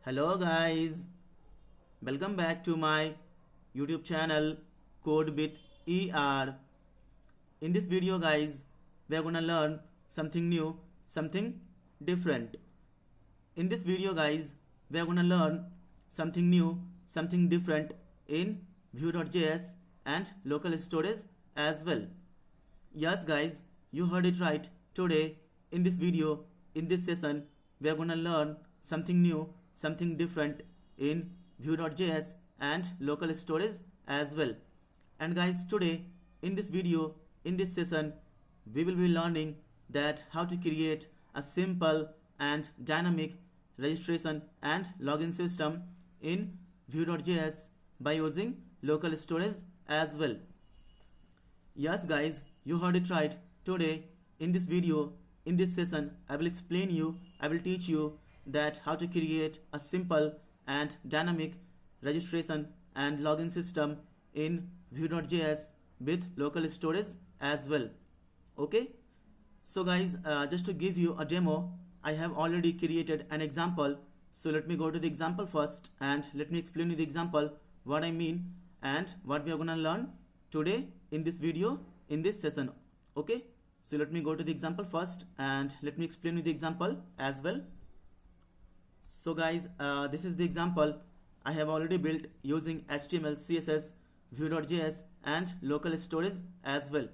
Hello guys, welcome back to my YouTube channel Code with ER. In this video guys, we are gonna learn something new, something different. In this video guys, we are gonna learn something new, something different in Vue.js and local storage as well. Yes guys, you heard it right. Today in this video, in this session, we are gonna learn something new, something different in Vue.js and local storage as well. And guys, today in this video, in this session, we will be learning that how to create a simple and dynamic registration and login system in Vue.js by using local storage as well. Yes guys, you heard it right. Today in this video, in this session, I will teach you that how to create a simple and dynamic registration and login system in Vue.js with local storage as well. Okay, so guys, just to give you a demo, I have already created an example. So let me go to the example first and let me explain you the example, what I mean and what we are gonna learn today in this video, in this session. Okay, so let me go to the example first and let me explain you the example as well. So guys, this is the example I have already built using HTML, CSS, Vue.js and local storage as well.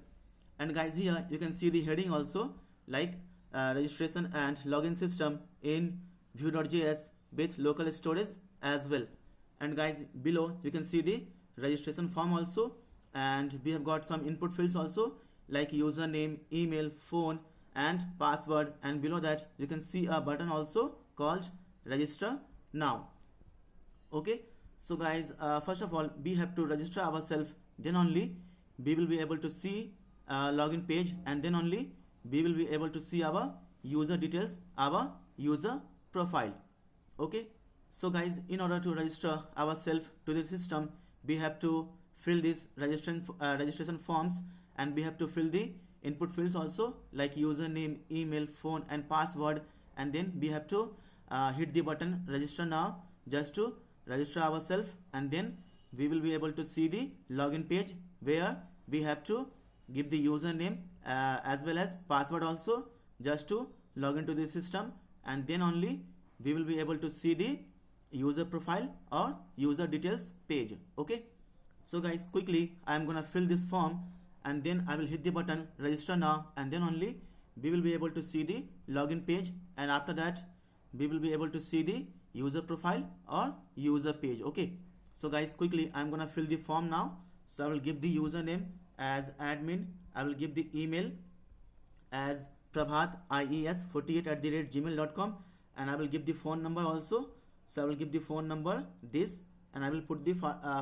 And guys, here you can see the heading also, like registration and login system in Vue.js with local storage as well. And guys, below you can see the registration form also, and we have got some input fields also, like username, email, phone and password, and below that you can see a button also called register now. Okay, so guys, first of all we have to register ourselves, then only we will be able to see login page, and then only we will be able to see our user details, our user profile. Okay, so guys, in order to register ourselves to the system, we have to fill this registration forms, and we have to fill the input fields also, like username, email, phone and password, and then we have to hit the button register now just to register ourselves, and then we will be able to see the login page where we have to give the username as well as password also just to log into the system, and then only we will be able to see the user profile or user details page. Okay, so guys, quickly I am gonna fill this form and then I will hit the button register now, and then only we will be able to see the login page, and after that we will be able to see the user profile or user page. Okay, so guys, quickly I'm gonna fill the form now. So I will give the username as admin, I will give the email as prabhat48@gmail.com, and I will give the phone number also. So I will give the phone number this, and I will put the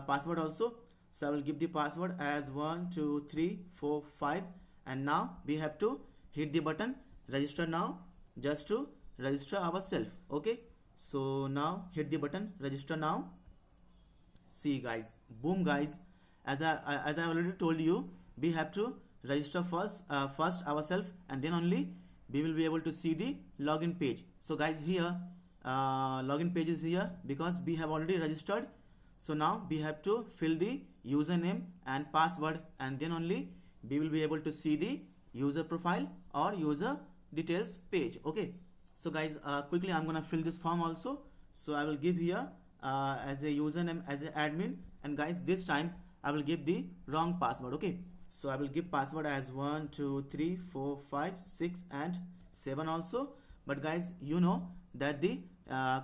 password also. So I will give the password as 1 2 3 4 5, and now we have to hit the button register now just to register ourselves. Okay, so now hit the button register now. See guys, boom guys, as I already told you, we have to register first ourselves, and then only we will be able to see the login page. So guys, here login page is here because we have already registered. So now we have to fill the username and password, and then only we will be able to see the user profile or user details page. Okay, so guys, quickly I'm gonna fill this form also. So I will give here as a username as an admin, and guys, this time I will give the wrong password. Okay, so I will give password as 1 2 3 4 5 6 and 7 also, but guys, you know that the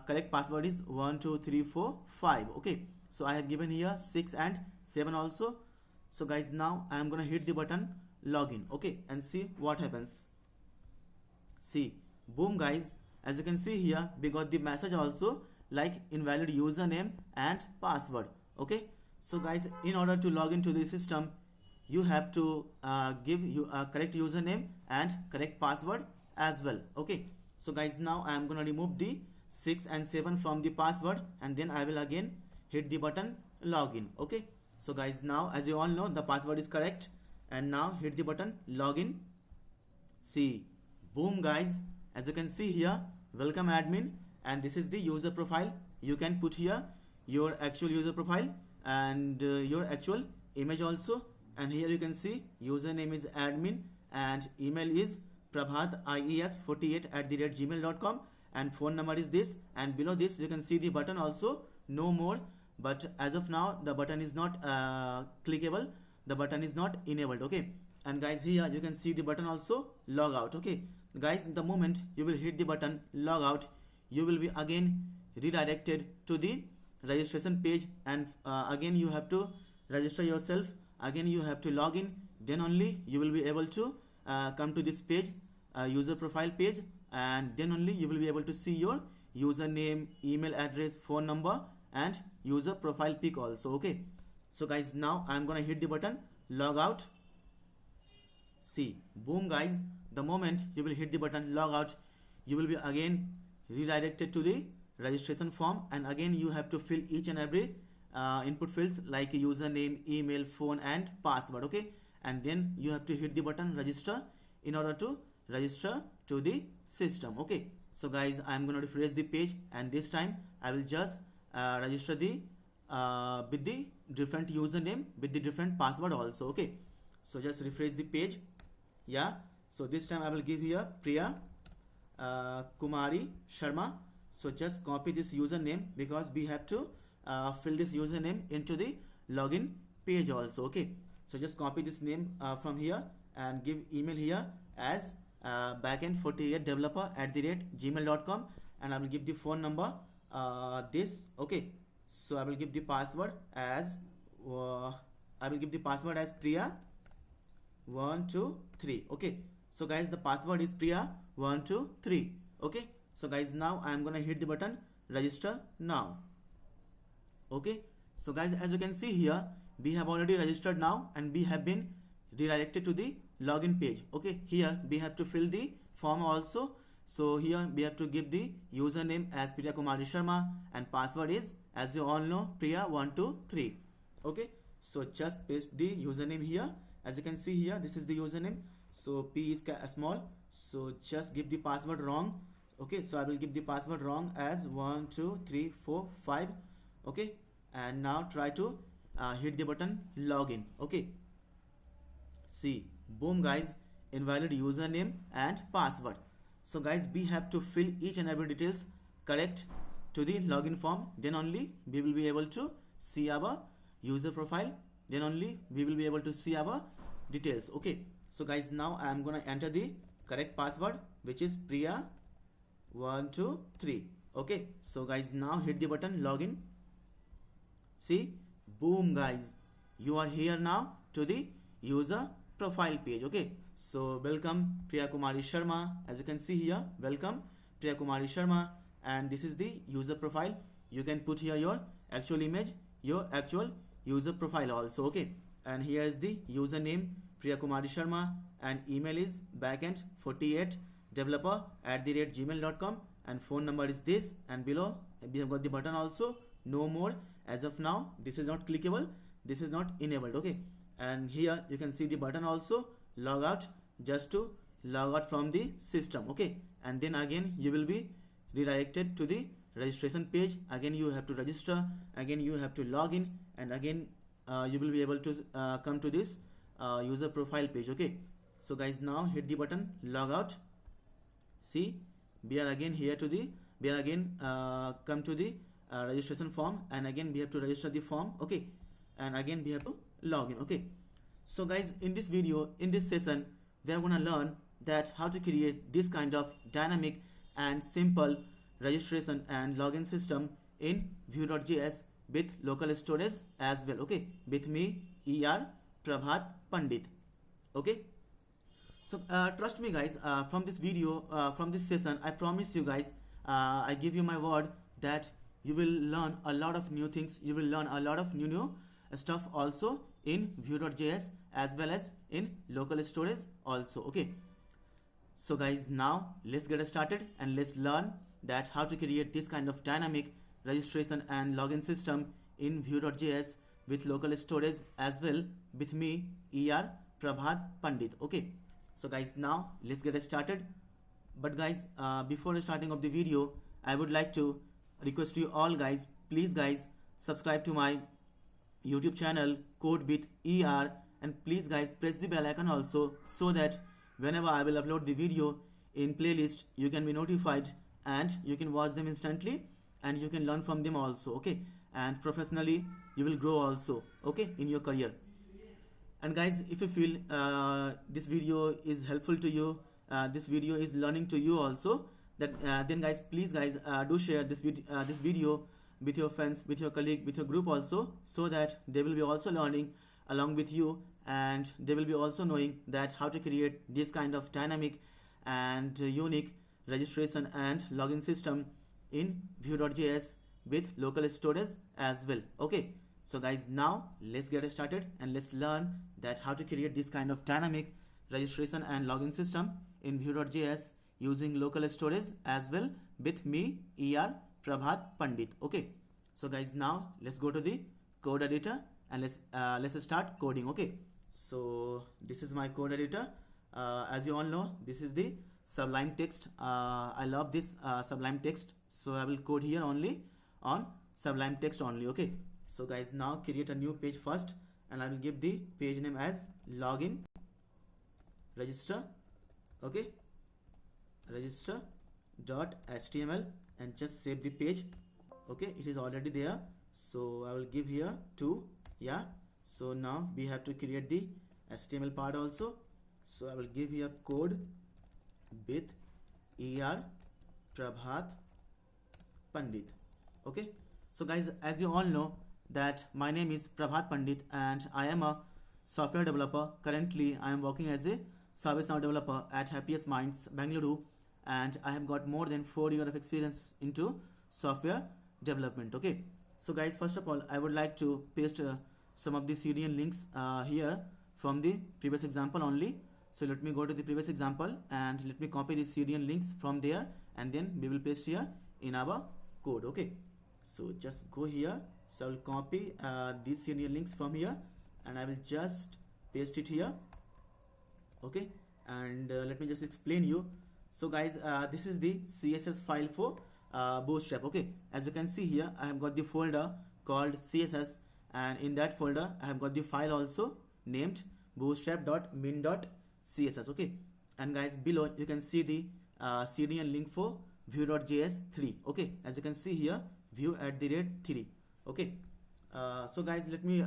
correct password is 1 2 3 4 5. Okay, so I have given here 6 and 7 also. So guys, now I am gonna hit the button login. Okay, and see what happens. See, boom guys, as you can see here, we got the message also, like invalid username and password. Okay, so guys, in order to log into the system, you have to give you a correct username and correct password as well. Okay, so guys, now I am gonna remove the 6 and 7 from the password, and then I will again hit the button login. Okay, so guys, now as you all know, the password is correct, and now hit the button login. See, boom guys, as you can see here, welcome admin, and this is the user profile. You can put here your actual user profile and your actual image also, and here you can see username is admin and email is prabhat48@gmail.com and phone number is this, and below this you can see the button also, no more, but as of now the button is not clickable, the button is not enabled. Okay, and guys here you can see the button also log out. Okay guys, the moment you will hit the button log out, you will be again redirected to the registration page, and again you have to register yourself, again you have to log in, then only you will be able to come to this page, user profile page, and then only you will be able to see your username, email address, phone number and user profile pic also. Okay, so guys, now I'm gonna hit the button log out. See, boom guys, the moment you will hit the button log out, you will be again redirected to the registration form, and again you have to fill each and every input fields like username, email, phone and password. Okay, and then you have to hit the button register in order to register to the system. Okay, so guys, I'm gonna refresh the page, and this time I will just register the with the different username with the different password also. Okay, so just refresh the page. Yeah, so this time I will give here Priya Kumari Sharma. So just copy this username because we have to fill this username into the login page also. Okay, so just copy this name from here and give email here as backend48developer@gmail.com, and I will give the phone number this. Okay, so I will give the password as Priya 123. Okay, so guys, the password is Priya 123. Okay, so guys, now I am gonna hit the button register now. Okay, so guys, as you can see here, we have already registered now and we have been redirected to the login page. Okay, here we have to fill the form also. So here we have to give the username as Priya Kumari Sharma and password is, as you all know, Priya123. Okay, so just paste the username here. As you can see here, this is the username. So P is small, so just give the password wrong. Okay, so I will give the password wrong as 1 2 3 4 5. Okay, and now try to hit the button login. Okay, see, boom guys, invalid username and password. So guys, we have to fill each and every details correct to the login form, then only we will be able to see our user profile, then only we will be able to see our details. Okay, so guys, now I am gonna enter the correct password, which is Priya123. Okay, so guys, now hit the button login. See, boom guys, you are here now to the user profile page. Okay, so welcome Priya Kumari Sharma. As you can see here, welcome Priya Kumari Sharma, and this is the user profile. You can put here your actual image, your actual user profile also. Okay, and here is the username Priya Kumari Sharma, and email is backend48developer@gmail.com, and phone number is this, and below we have got the button also, no more. As of now, this is not clickable, this is not enabled. Okay, and here you can see the button also, log out, just to log out from the system. Okay, and then again you will be redirected to the registration page. Again you have to register, again you have to log in, and again you will be able to come to this user profile page. Okay, so guys, now hit the button log out. See, we are again here to the, we are again come to the registration form, and again we have to register the form. Okay, and again we have to log in. Okay, so guys, in this video, in this session, we are gonna learn that how to create this kind of dynamic and simple registration and login system in Vue.js with local storage as well. Okay, with me Prabhat Pandit. Okay, so trust me guys, from this video, from this session, I promise you guys, I give you my word that you will learn a lot of new things, you will learn a lot of new stuff also in Vue.js as well as in local storage also. Okay, so guys, now let's get started and let's learn that how to create this kind of dynamic registration and login system in Vue.js with local storage as well with me Prabhat Pandit. Okay, so guys, now let's get started. But guys, before starting of the video, I would like to request you all guys, please guys, subscribe to my YouTube channel Code with ER, and please guys press the bell icon also, so that whenever I will upload the video in playlist, you can be notified and you can watch them instantly and you can learn from them also, okay? And professionally you will grow also, okay, in your career. And guys, if you feel this video is helpful to you, this video is learning to you also, that then guys, please guys, do share this video with your friends, with your colleague, with your group also, so that they will be also learning along with you, and they will be also knowing that how to create this kind of dynamic and unique registration and login system in Vue.js with local storage as well, okay? So guys, now let's get started and let's learn that how to create this kind of dynamic registration and login system in Vue.js using local storage as well with me, ER Prabhat Pandit, okay? So guys, now let's go to the code editor and let's start coding, okay? So this is my code editor. As you all know, this is the Sublime Text. I love this Sublime Text, so I will code here only on Sublime Text only, okay? So guys, now create a new page first, and I will give the page name as login register, okay, register.html, and just save the page, okay? It is already there, so I will give here 2, yeah. So now we have to create the HTML part also, so I will give here code with ER Prabhat Pandit, okay? So guys, as you all know that my name is Prabhat Pandit and I am a software developer. Currently I am working as a ServiceNow developer at Happiest Minds Bangalore, and I have got more than 4 years of experience into software development, okay? So guys, first of all, I would like to paste some of the CDN links here from the previous example only. So let me go to the previous example and let me copy the CDN links from there, and then we will paste here in our code, okay? So just go here, so I will copy these CDN links from here and I will just paste it here, okay? And let me just explain you. So guys, this is the CSS file for Bootstrap, okay? As you can see here, I have got the folder called CSS, and in that folder I have got the file also named bootstrap.min.css, okay? And guys, below you can see the CDN link for Vue.js 3, okay? As you can see here, Vue@3, okay? So guys, let me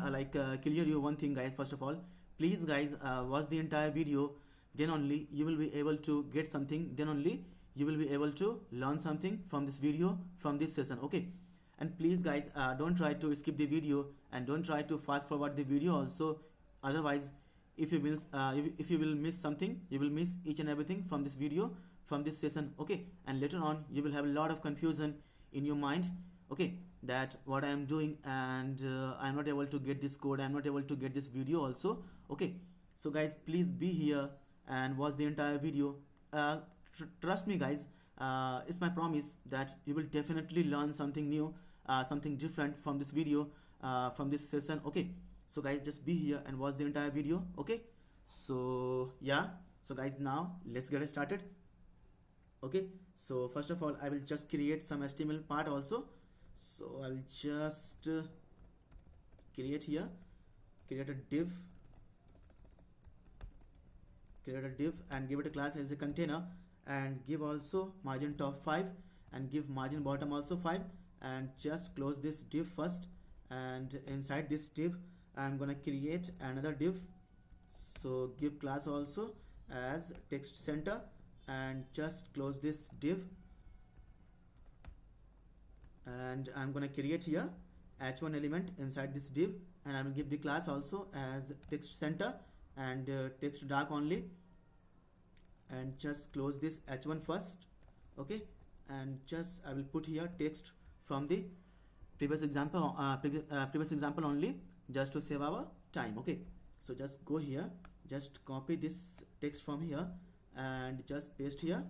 clear you one thing guys. First of all, please guys, watch the entire video, then only you will be able to get something, then only you will be able to learn something from this video, from this session, okay? And please guys, don't try to skip the video and don't try to fast forward the video also, otherwise if you will miss something, you will miss each and everything from this video, from this session, okay? And later on you will have a lot of confusion in your mind, okay, that what I am doing, and I am not able to get this code, I am not able to get this video also, okay? So guys, please be here and watch the entire video. Trust me guys, it's my promise that you will definitely learn something new, something different from this video, from this session, okay? So guys, just be here and watch the entire video, okay? So yeah, so guys, now let's get started, okay? So first of all, I will just create some HTML part also. So I'll just create a div and give it a class as a container, and give also margin top 5 and give margin bottom also 5, and just close this div first, and inside this div I'm gonna create another div. So give class also as text center, and just close this div, and I'm gonna create here h1 element inside this div, and I will give the class also as text center and text dark only, and just close this h1 first, okay? And just I will put here text from the previous example, previous example only, just to save our time, okay? So just go here, just copy this text from here and just paste here,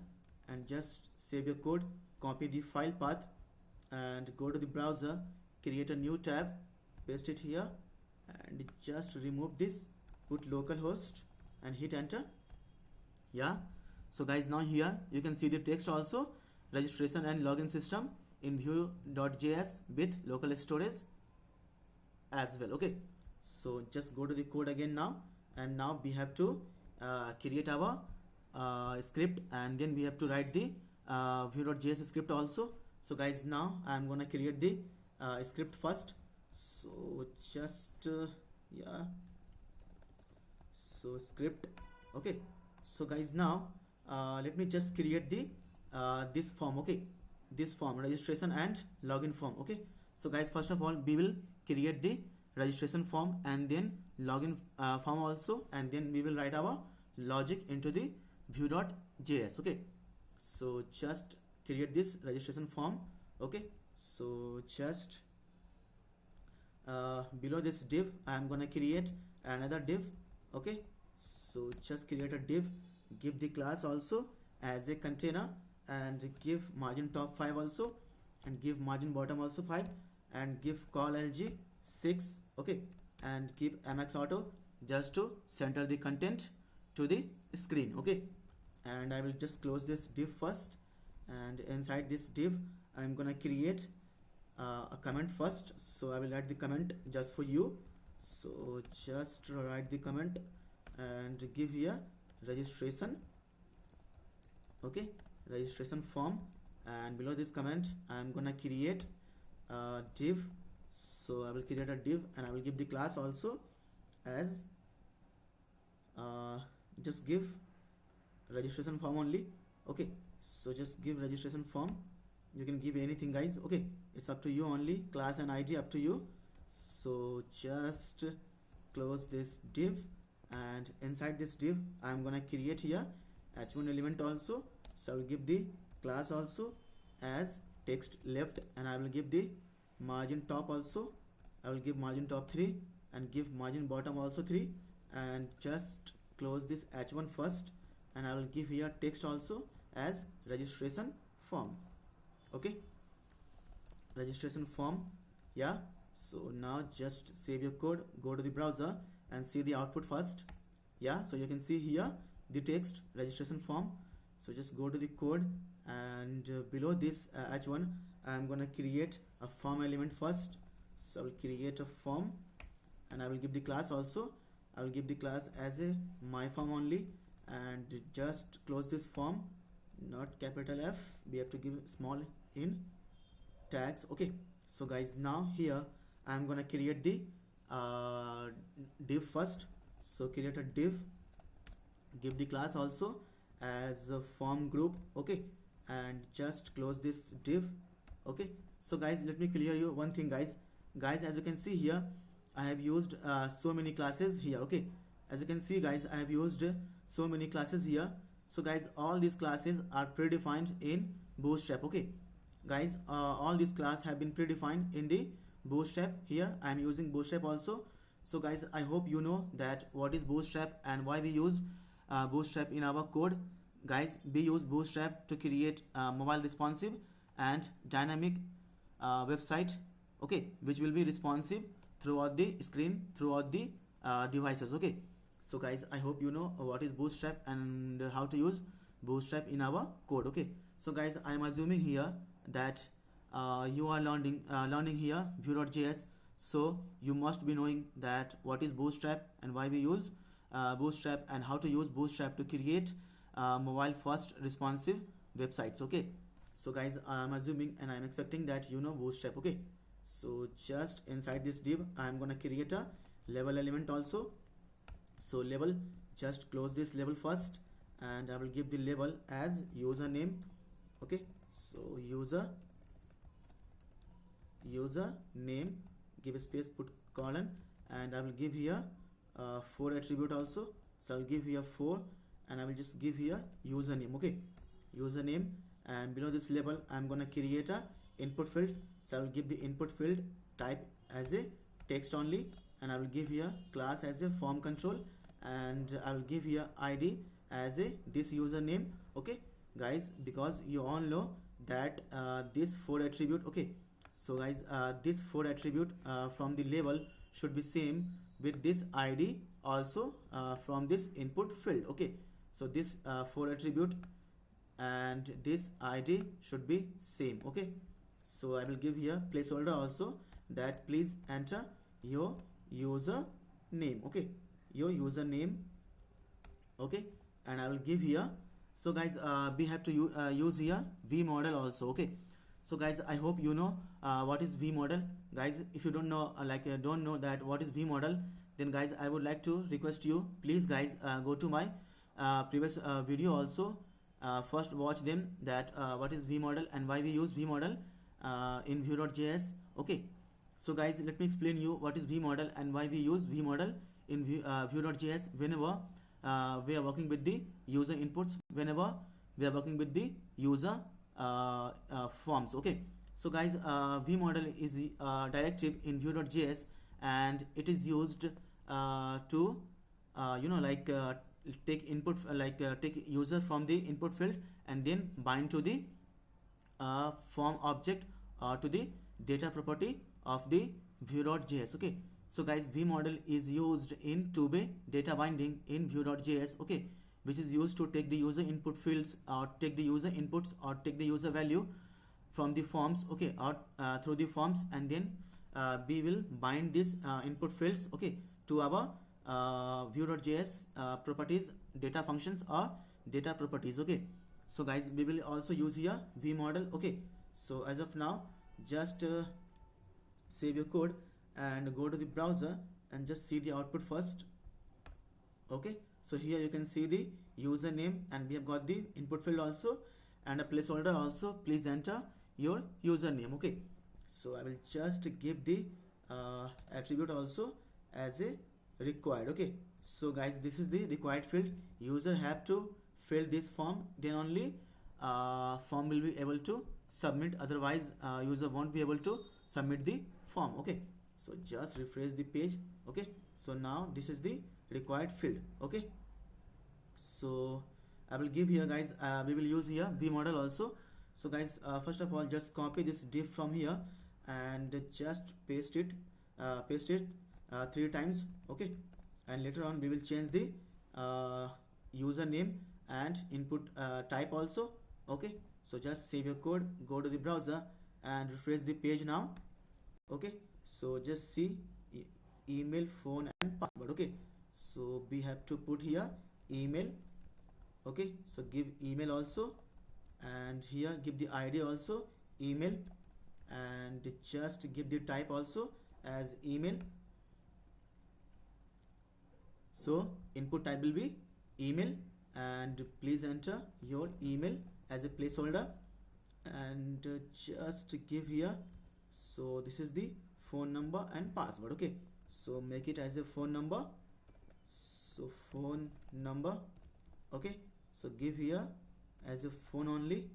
and just save your code, copy the file path, and go to the browser, create a new tab, paste it here, and just remove this, put localhost and hit enter. Yeah, so guys, now here you can see the text also, registration and login system in Vue.js with local storage as well. Okay, so just go to the code again now, and now we have to create our script, and then we have to write the Vue.js script also. So guys, now I'm gonna create the script first. So just yeah, so script. Okay, so guys, now let me just create the this form. Okay, this form, registration and login form. Okay, so guys, first of all we will create the registration form and then login form also, and then we will write our logic into the Vue.js. Okay, so just create this registration form. Okay, so just below this div I am gonna create another div. Okay, so just create a div, give the class also as a container, and give margin top 5 also, and give margin bottom also 5, and give call lg 6. Okay, and keep mx auto just to center the content to the screen. Okay, and I will just close this div first, and inside this div I'm gonna create a comment first. So I will write the comment just for you. So just write the comment and give here registration. Okay, registration form, and below this comment I'm gonna create a div. So I will create a div, and I will give the class also as just give registration form only. Okay, so just give registration form. You can give anything, guys. Okay, it's up to you only, class and id up to you. So just close this div, and inside this div I'm gonna create here h1 element also. So I will give the class also as text left, and I will give the margin top also. I will give margin top 3 and give margin bottom also 3, and just close this h1 first, and I will give here text also as registration form. Okay, registration form. Yeah, so now just save your code, go to the browser and see the output first. Yeah, so you can see here the text registration form. So just go to the code, and below this h1 I'm gonna create a form element first. So I will create a form, and I will give the class also. I will give the class as a my form only, and just close this form, not capital F, we have to give small in tags. Okay, so guys, now here I'm gonna create the div first. So create a div, give the class also as a form group. Okay, and just close this div. Okay, so guys, let me clear you one thing, guys, as you can see here I have used so many classes here. Okay, as you can see, guys, I have used so many classes here. So guys, all these classes are predefined in Bootstrap. Okay guys, all these classes have been predefined in the Bootstrap. Here I am using Bootstrap also. So guys, I hope you know that what is Bootstrap and why we use Bootstrap in our code. Guys, we use Bootstrap to create mobile responsive and dynamic website, okay, which will be responsive throughout the screen, throughout the devices. Okay, so guys, I hope you know what is Bootstrap and how to use Bootstrap in our code. Okay, so guys, I am assuming here that you are learning here Vue.js, so you must be knowing that what is Bootstrap and why we use Bootstrap, and how to use Bootstrap to create mobile first responsive websites. Okay, so guys, I am assuming and I am expecting that you know Bootstrap. Okay, so just inside this div I am gonna create a label element also. So label, just close this label first, and I will give the label as username. Okay, so user name, give a space, put colon, and I will give here 4 attribute also. So I will give here 4, and I will just give here username. Okay, username, and below this label I'm gonna create a input field. So I will give the input field type as a text only, and I will give here class as a form control, and I will give here id as a this username. Okay guys, because you all know that this 4 attribute, okay, so guys, this 4 attribute from the label should be same with this id also from this input field. Okay, so this 4 attribute and this ID should be same. Okay, so I will give here placeholder also, that please enter your user name. Okay, your username. Okay, and I will give here. So guys, we have to use here V model also. Okay, so guys, I hope you know what is V model. Guys, if you don't know, don't know that what is V model, then guys, I would like to request you, please guys, go to my previous video also. First watch them, that what is V model and why we use V model in Vue.js. Okay, so guys, let me explain you what is V model and why we use V model in Vue.js whenever we are working with the user inputs, whenever we are working with the user forms. Okay, so guys, V model is a directive in Vue.js, and it is used to take input, take user from the input field and then bind to the form object or to the data property of the Vue.js. Okay, so guys, V model is used in two-way data binding in Vue.js. Okay, which is used to take the user input fields or take the user inputs or take the user value from the forms. Okay, or through the forms, and then we will bind these input fields, okay, to our Vue.js properties, data functions or data properties. Okay, so guys, we will also use here V model. Okay, so as of now, just save your code and go to the browser and just see the output first. Okay, so here you can see the username, and we have got the input field also and a placeholder also. Please enter your username. Okay, so I will just give the attribute also as a required. Okay, so guys, this is the required field. User have to fill this form, then only form will be able to submit, otherwise user won't be able to submit the form. Okay, so just refresh the page. Okay, so now this is the required field. Okay, so I will give here, guys, we will use here V model also. So guys, first of all, just copy this div from here and just paste it 3 times. Okay, and later on we will change the username and input type also. Okay, so just save your code, go to the browser and refresh the page now. Okay, so just see email, phone and password. Okay, so we have to put here email. Okay, so give email also, and here give the ID also email, and just give the type also as email. So input type will be email, and please enter your email as a placeholder, and just give here, so this is the phone number and password. Okay, so make it as a phone number, so phone number. Okay, so give here as a phone only,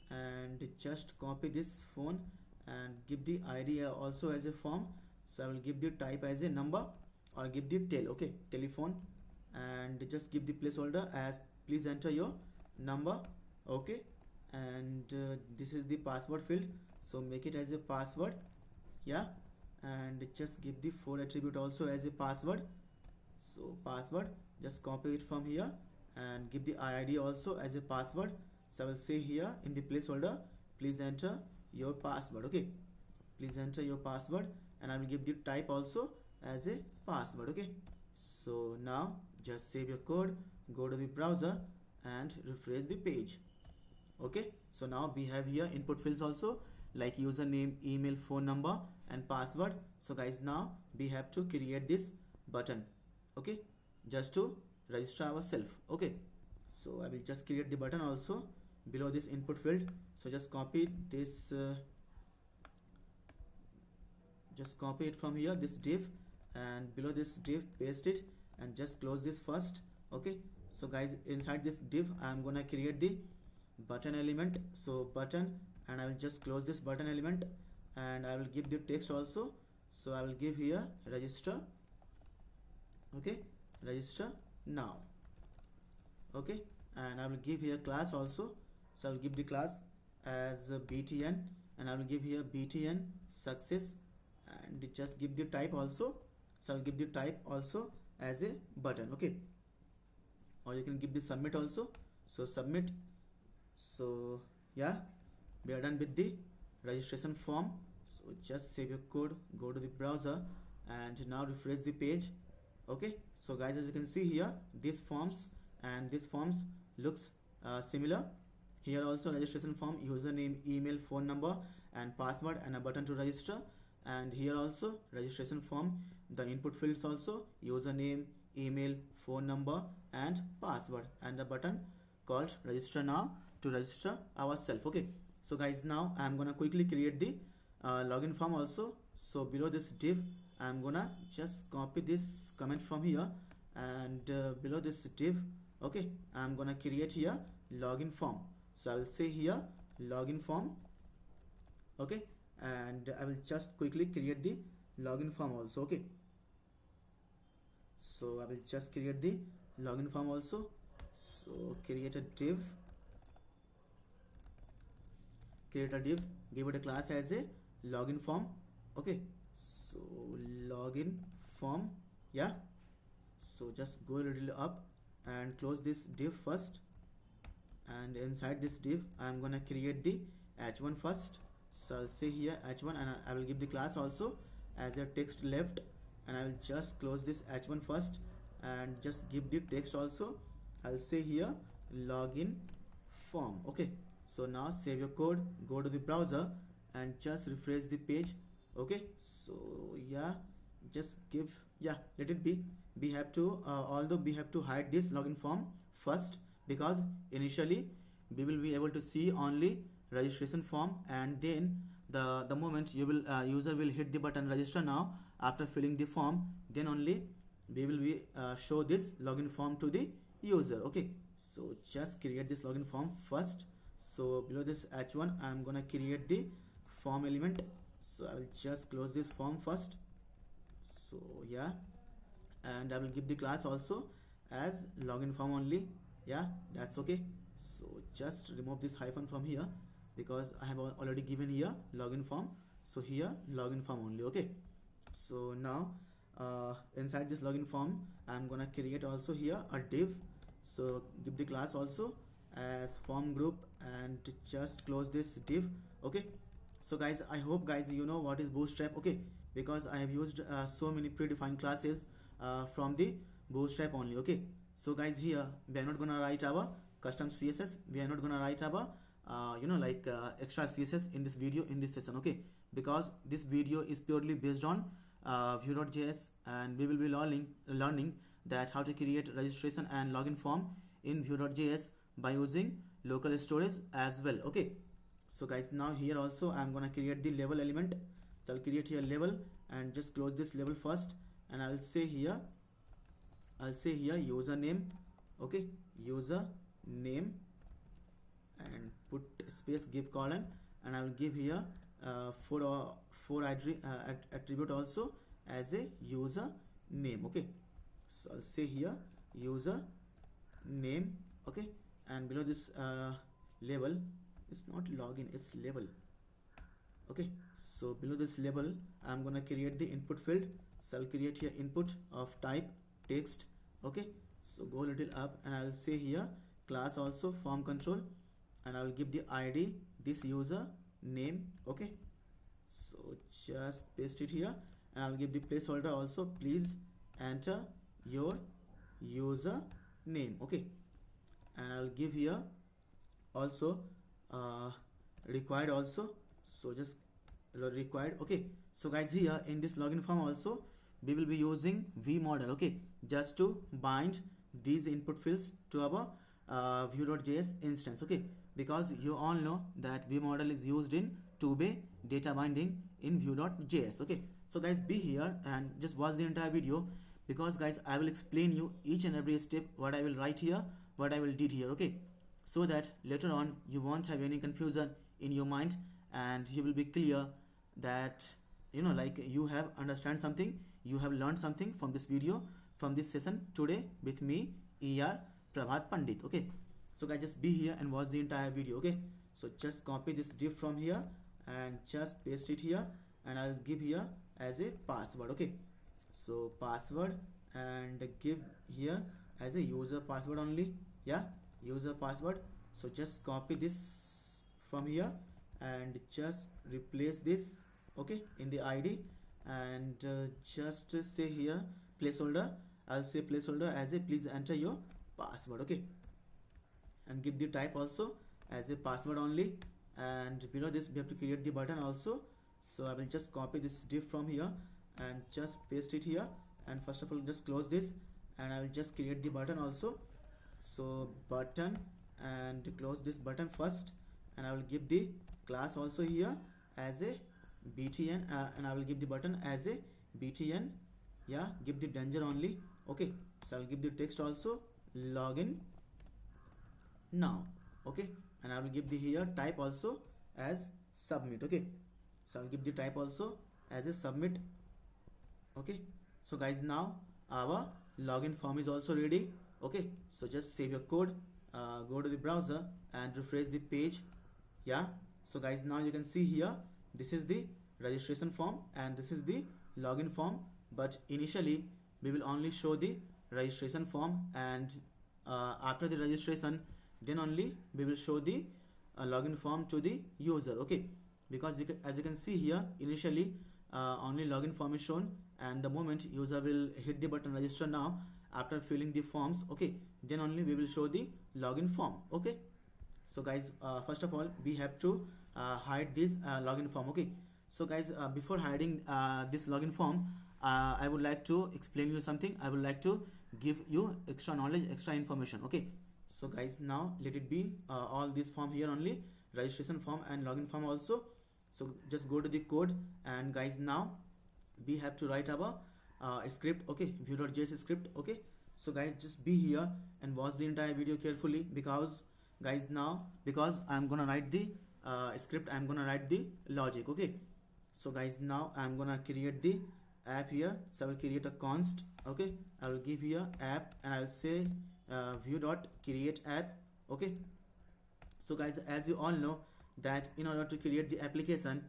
and just copy this phone and give the ID also as a form. So I will give the type as a number or give the tel. Okay, telephone, and just give the placeholder as please enter your number. Okay, and this is the password field, so make it as a password. Yeah, and just give the 4 attribute also as a password. So password, just copy it from here and give the ID also as a password. So I will say here in the placeholder, please enter your password. Okay, please enter your password, and I will give the type also as a password. Okay, so now just save your code, go to the browser and refresh the page. Okay, so now we have here input fields also like username, email, phone number and password. So guys, now we have to create this button. Okay, just to register ourselves. Okay, so I will just create the button also below this input field. So just copy this just copy it from here, this div, and below this div paste it and just close this first. Okay, so guys, inside this div I am gonna create the button element. So button, and I will just close this button element, and I will give the text also. So I will give here register. Okay, register now. Okay, and I will give here class also. So I will give the class as btn, and I will give here btn success, and just give the type also. So I will give the type also as a button. Okay, or you can give the submit also. So submit, So yeah, we are done with the registration form. So just save your code, go to the browser, and now refresh the page. Okay, so guys, as you can see here, these forms and these forms looks similar. Here also registration form, username, email, phone number and password, and a button to register. And here also registration form, the input fields also username, email, phone number and password, and the button called register now to register ourselves. Okay, so guys, now I'm gonna quickly create the login form also. So below this div, I'm gonna just copy this comment from here, and below this div, okay, I'm gonna create here login form. So I will say here login form. Okay, and I will just quickly create the login form also. Okay, so I will just create the login form also. So create a div, give it a class as a login form. Okay, so login form, yeah. So just go a little up and close this div first, and inside this div I'm gonna create the h1 first. So I'll say here h1, and I will give the class also as a text left, and I will just close this h1 first and just give the text also. I'll say here login form. Okay, so now save your code, go to the browser and just refresh the page. Okay, so yeah, just give, yeah, let it be. We have to although we have to hide this login form first, because initially we will be able to see only registration form, and then the moment you will user will hit the button register now after filling the form, then only we will be show this login form to the user. Okay, so just create this login form first. So below this h1 I'm gonna create the form element. So I will just close this form first. So yeah, and I will give the class also as login form only. Yeah, that's okay. So just remove this hyphen from here, because I have already given here login form. So here login form only. Okay, so now inside this login form I'm gonna create also here a div. So give the class also as form group, and just close this div. Okay, so guys, I hope guys you know what is Bootstrap. Okay, because I have used so many predefined classes from the Bootstrap only. Okay, so guys, here we are not gonna write our custom CSS, we are not gonna write our extra CSS in this video, in this session. Okay, because this video is purely based on Vue.js, and we will be learning that how to create registration and login form in Vue.js by using local storage as well. Okay, so guys, now here also I'm gonna create the label element. So I'll create here label and just close this label first, and I'll say here username. Okay, user name, and put space, give colon, and I will give here for attribute also as a user name. Okay, so I'll say here user name. Okay, and below this label, it's not login, it's label. Okay, so below this label I'm gonna create the input field. So I'll create here input of type text. Okay, so go a little up, and I'll say here class also form control, and I'll give the ID this user name. Okay, so just paste it here, and I'll give the placeholder also, please enter your user name. Okay, and I'll give here also required also. So just required. Okay, so guys, here in this login form also we will be using vModel. Okay, just to bind these input fields to our Vue.js instance. Okay, because you all know that vModel is used in two-way data binding in Vue.js. Okay, so guys, be here and just watch the entire video, because guys, I will explain you each and every step, what I will write here, what I will did here. Okay, so that later on you won't have any confusion in your mind, and you will be clear that you have understand something, you have learned something from this video, from this session today with me, ER Prabhat Pandit. Okay, so guys, just be here and watch the entire video. Okay, so just copy this div from here and just paste it here, and I'll give here as a password. Okay, so password, and give here as a user password only. Yeah, user password. So just copy this from here and just replace this, okay, in the id, and just say here placeholder. I'll say placeholder as a please enter your password, okay, and give the type also as a password only. And below this we have to create the button also. So I will just copy this div from here and just paste it here, and first of all just close this, and I will just create the button also. So button, and close this button first, and I will give the class also here as a btn, and I will give the button as a btn, yeah, give the danger only, okay. So I'll give the text also login now, okay, and I will give the here type also as submit, okay. So I'll give the type also as a submit, okay. So guys, now our login form is also ready, okay. So just save your code, go to the browser and refresh the page, yeah. So guys, now you can see here this is the registration form and this is the login form, but initially we will only show the registration form, and after the registration then only we will show the login form to the user, okay. Because as you can see here, initially only login form is shown, and the moment user will hit the button register now after filling the forms, okay, then only we will show the login form, okay. So guys, first of all we have to hide this login form, okay. So guys, before hiding this login form, I would like to explain you something. I would like to give you extra knowledge, extra information, okay. So guys, now let it be all this form here only, registration form and login form also. So just go to the code, and guys, now we have to write our script, okay, vue.js script, okay. So guys, just be here and watch the entire video carefully, because guys, now because I'm gonna write the script, I'm gonna write the logic, okay. So guys, now I'm gonna create the app here. So I will create a const, okay. I will give here app, and I will say vue.create app, okay. So guys, as you all know that in order to create the application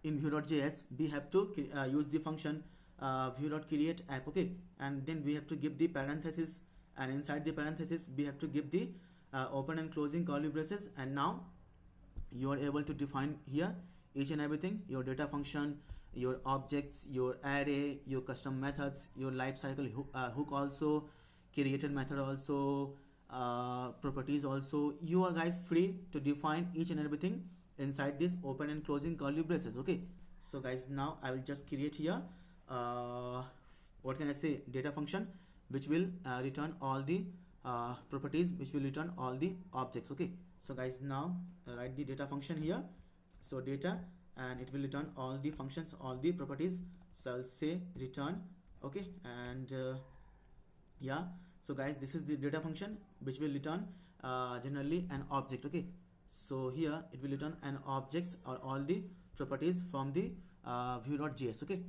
in vue.js, we have to use the function vue.create app, okay, and then we have to give the parenthesis, and inside the parenthesis we have to give the open and closing curly braces. And now you are able to define here each and everything, your data function, your objects, your array, your custom methods, your lifecycle hook also, created method also, properties also. You are guys free to define each and everything inside this open and closing curly braces, okay. So guys, now I will just create here what can I say, data function, which will return all the properties, which will return all the objects, okay. So guys, now write the data function here. So data, and it will return all the functions, all the properties. So I'll say return, okay, and yeah. So guys, this is the data function which will return generally an object, okay. So here it will return an object or all the properties from the vue.js, okay.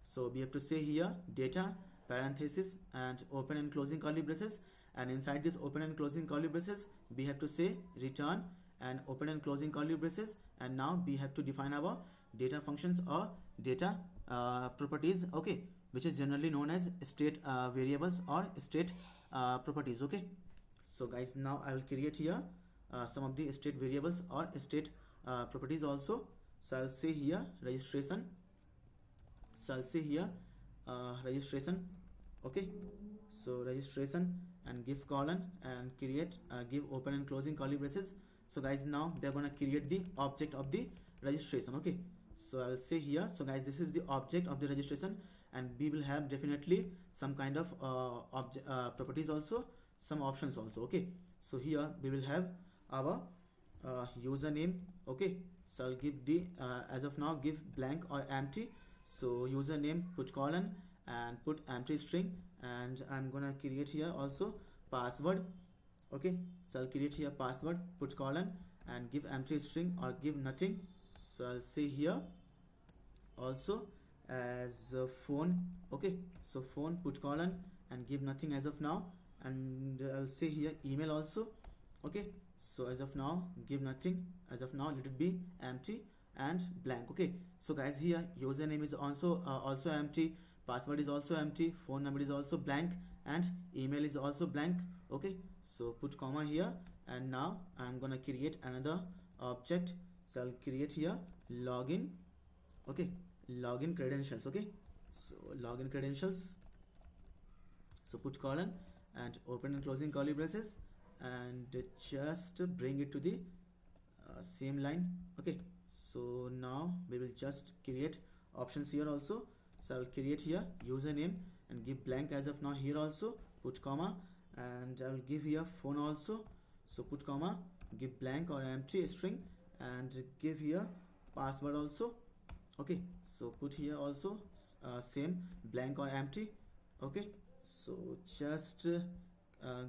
So we have to say here data parenthesis and open and closing curly braces, and inside this open and closing curly braces we have to say return and open and closing curly braces. And now we have to define our data functions or data properties, okay, which is generally known as state variables or state properties, okay. So guys, now I will create here some of the state variables or state properties also. So I'll say here registration. So I'll say here registration, okay. So registration, and give colon, and create give open and closing curly braces. So guys, now they're gonna create the object of the registration, okay. So I will say here, so guys, this is the object of the registration, and we will have definitely some kind of object properties also, some options also, okay. So here we will have our username, okay. So I'll give the as of now give blank or empty. So username, put colon and put empty string, and I'm gonna create here also password, okay. So I'll create here password, put colon and give empty string or give nothing. So I'll say here also as phone, okay. So phone, put colon and give nothing as of now, and I'll say here email also, okay. So as of now give nothing, as of now let it be empty and blank, okay. So guys, here username is also empty, password is also empty, phone number is also blank, and email is also blank. Okay, so put comma here, and now I'm gonna create another object. So I'll create here login. Okay, login credentials. Okay, so login credentials, so put colon and open and closing curly braces, and just bring it to the same line. Okay, so now we will just create options here also. So I'll create here username and give blank as of now here also, put comma, and I'll give here phone also, so put comma, give blank or empty string, and give here password also. Okay, so put here also same blank or empty. Okay, so just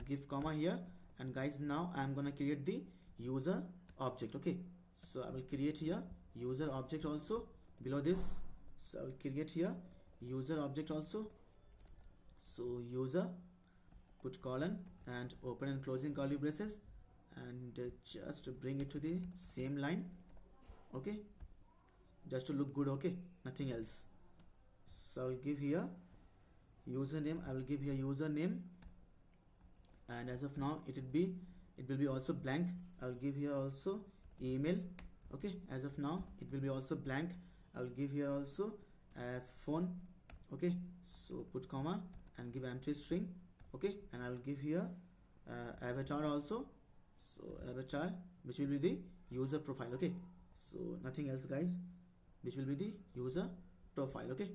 give comma here, and guys now I'm gonna create the user object. Okay, so I will create here user object also below this. So I will create here user object also, so user, put colon and open and closing curly braces, and just bring it to the same line. Okay, just to look good. Okay, nothing else. So I'll give here username, I will give here username, and as of now it will be also blank. I'll give here also email. Okay, as of now it will be also blank. I'll give here also as phone. Okay, so put comma and give empty string. Okay, and I will give here avatar also, so avatar, which will be the user profile. Okay, so nothing else guys, which will be the user profile. Okay,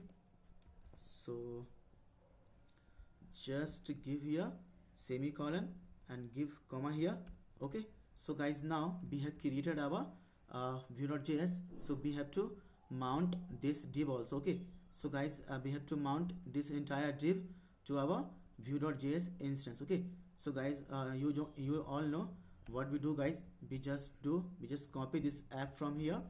so just give here semicolon and give comma here. Okay, so guys now we have created our vue.js, so we have to mount this div also. Okay, so guys we have to mount this entire div to our vue.js instance. Okay, so guys you all know what we do guys. We just copy this app from here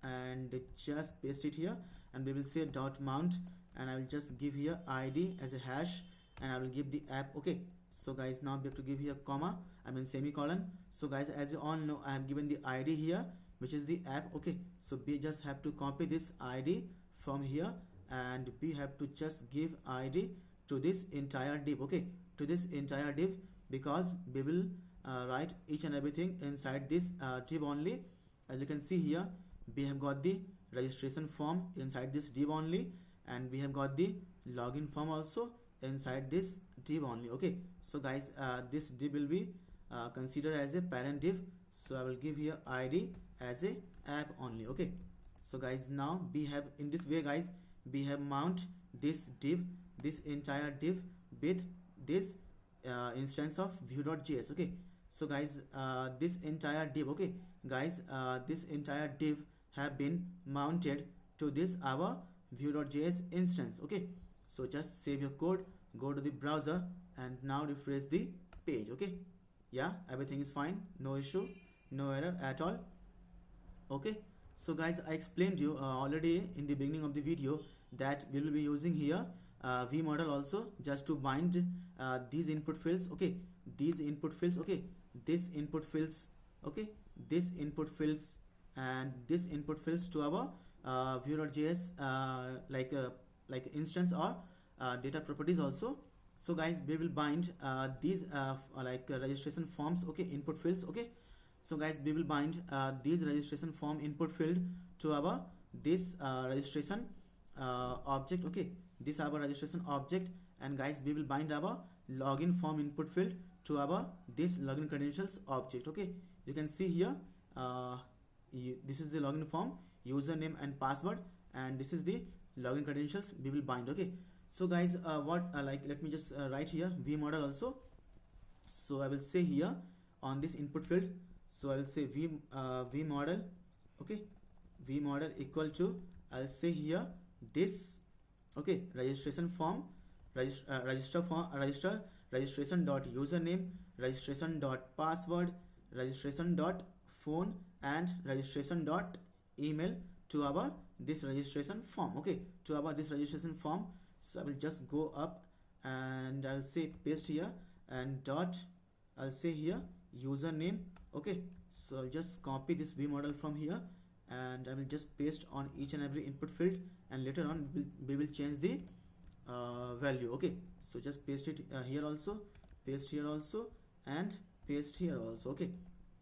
and just paste it here, and we will say dot mount, and I will just give here id as a hash, and I will give the app. Okay, so guys now we have to give here comma, I mean semicolon. So guys as you all know I have given the id here, which is the app. Okay, so we just have to copy this id from here, and we have to just give id to this entire div. Okay, to this entire div, because we will write each and everything inside this div only. As you can see here, we have got the registration form inside this div only, and we have got the login form also inside this div only. Okay, so guys this div will be considered as a parent div, so I will give here id as a app only. Okay, so guys now we have, in this way guys, we have mount this div, this entire div with this instance of vue.js. Okay, so guys this entire div, okay guys, this entire div have been mounted to this our vue.js instance. Okay, so just save your code, go to the browser, and now refresh the page. Okay, yeah, everything is fine, no issue, no error at all. Okay, so guys I explained you already in the beginning of the video that we will be using here vmodel also, just to bind these input fields. Okay, these input fields. Okay, this input fields. Okay, this input fields and this input fields to our vue.js like instance or data properties also. So guys we will bind these registration forms. Okay, input fields. Okay, so guys we will bind these registration form input field to our this registration object. Okay, this our registration object, and guys we will bind our login form input field to our this login credentials object. Okay, you can see here this is the login form, username and password, and this is the login credentials we will bind. Okay, so guys let me just write here vmodel also. So I will say here on this input field, so I will say vmodel. Okay, vmodel equal to, I'll say here this. Okay, registration form, registration dot username, registration dot password, registration dot phone, and registration dot email to our this registration form. Okay, to our this registration form. So I will just go up and I'll say paste here, and dot, I'll say here username. Okay, so I'll just copy this vmodel from here, and I will just paste on each and every input field, and later on we will change the value. Okay, so just paste it here also, paste here also, and paste here also. Okay,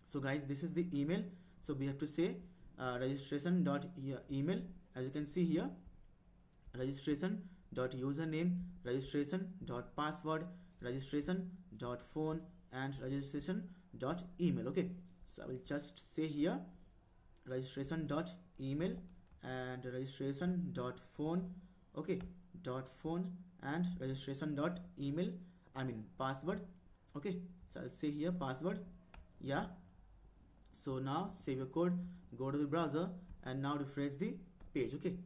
so guys, this is the email. So we have to say registration dot email. As you can see here, registration dot username, registration dot password, registration dot phone, and registration dot email. Okay, so I will just say here registration dot email and registration dot phone. Okay, dot phone and registration dot email, I mean password. Okay, so I'll say here password. Yeah, so now save your code, go to the browser, and now refresh the page. Okay,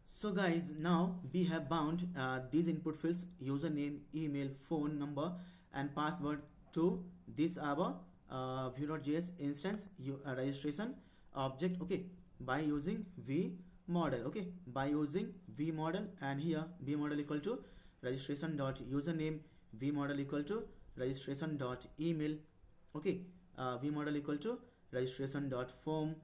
so guys, now we have bound these input fields, username, email, phone number, and password, to this our Vue.js instance registration object. Okay, by using v model. Okay, by using v model, and here v model equal to registration dot username, v model equal to registration dot email. Okay, v model equal to registration dot phone,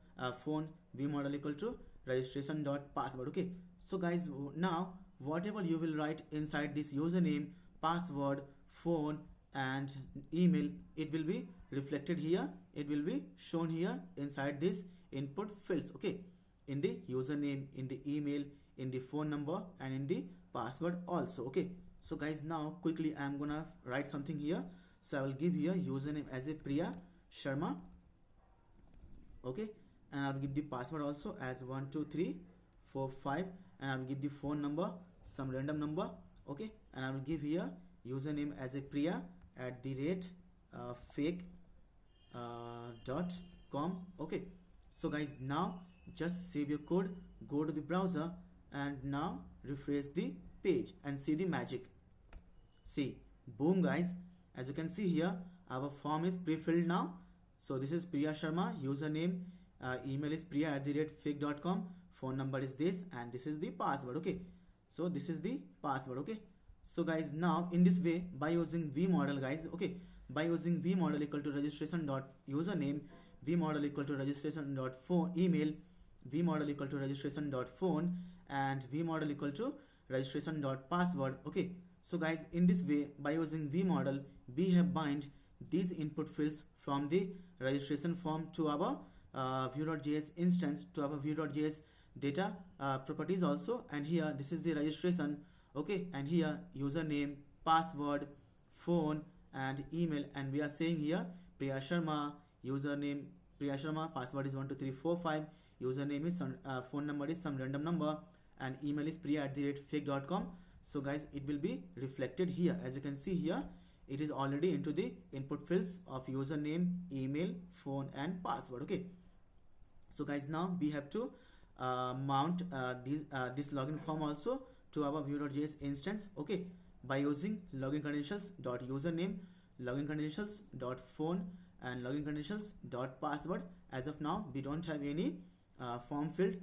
v model equal to registration dot password. Okay, so guys, now whatever you will write inside this username, password, phone, and email, it will be reflected here, it will be shown here inside this input fields. Okay, in the username, in the email, in the phone number, and in the password also. Okay, so guys, now quickly I am gonna write something here. So I will give here username as a Priya Sharma. Okay, and I will give the password also as 12345, and I will give the phone number some random number. Okay, and I will give here username as a Priya @ fake .com. Okay, so guys, now just save your code, go to the browser, and now refresh the page and see the magic. See, boom guys, as you can see here, our form is pre-filled now. So this is Priya Sharma, username, email is priya @fake.com, phone number is this, and this is the password. Okay, so this is the password. Okay, so guys, now in this way, by using v model guys, okay, by using v model equal to registration dot username, v model equal to registration dot phone email, v model equal to registration dot phone, and v model equal to registration dot password. Okay, so guys, in this way, by using v model, we have bind these input fields from the registration form to our Vue.js instance, to our Vue.js data properties also. And here this is the registration. Okay, and here username, password, phone, and email, and we are saying here Priya Sharma, username Priya Sharma, password is 12345, username is some, phone number is some random number, and email is priya @fake.com. So guys, it will be reflected here. As you can see here, it is already into the input fields of username, email, phone, and password. Okay, so guys, now we have to mount this login form also to our Vue.js instance. Okay, by using login credentials dot username, login credentials dot phone, and login credentials dot password. As of now, we don't have any phone field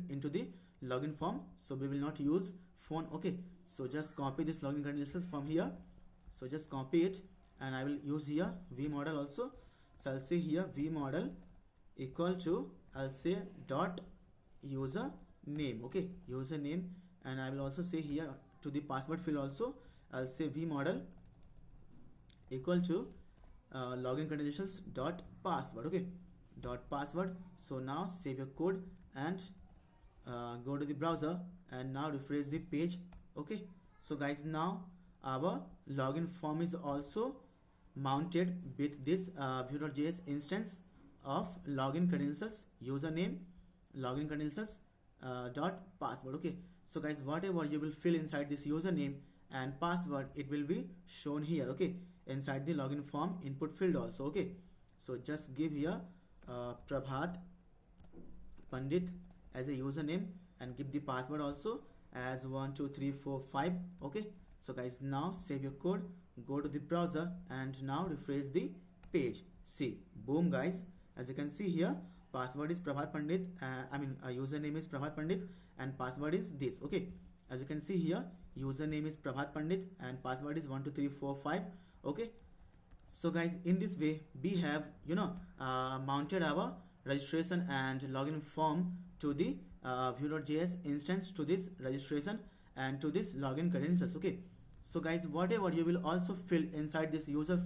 into the login form, so we will not use phone. Okay, so just copy this login credentials from here. So just copy it, and I will use here v model also. So I'll say here v model equal to, I'll say dot username. Okay, username, and I will also say here to the password field also, I'll say v model equal to login credentials dot password. Okay, dot password. So now save your code and go to the browser, and now refresh the page. Okay, so guys, now our login form is also mounted with this Vue.js instance of login credentials, username, login credentials dot password. Okay, so guys, whatever you will fill inside this username and password, it will be shown here. Okay, inside the login form input field also. Okay, so just give here Prabhat Pandit as a username, and give the password also as 12345. Okay, so guys, now save your code, go to the browser, and now refresh the page. See, boom guys, as you can see here, password is Prabhat Pandit, username is Prabhat Pandit, and password is this. Okay, as you can see here, username is Prabhat Pandit and password is 12345. Okay, so guys, in this way, we have mounted our registration and login form to the Vue.js instance, to this registration and to this login credentials. Okay, so guys, whatever you will also fill inside this user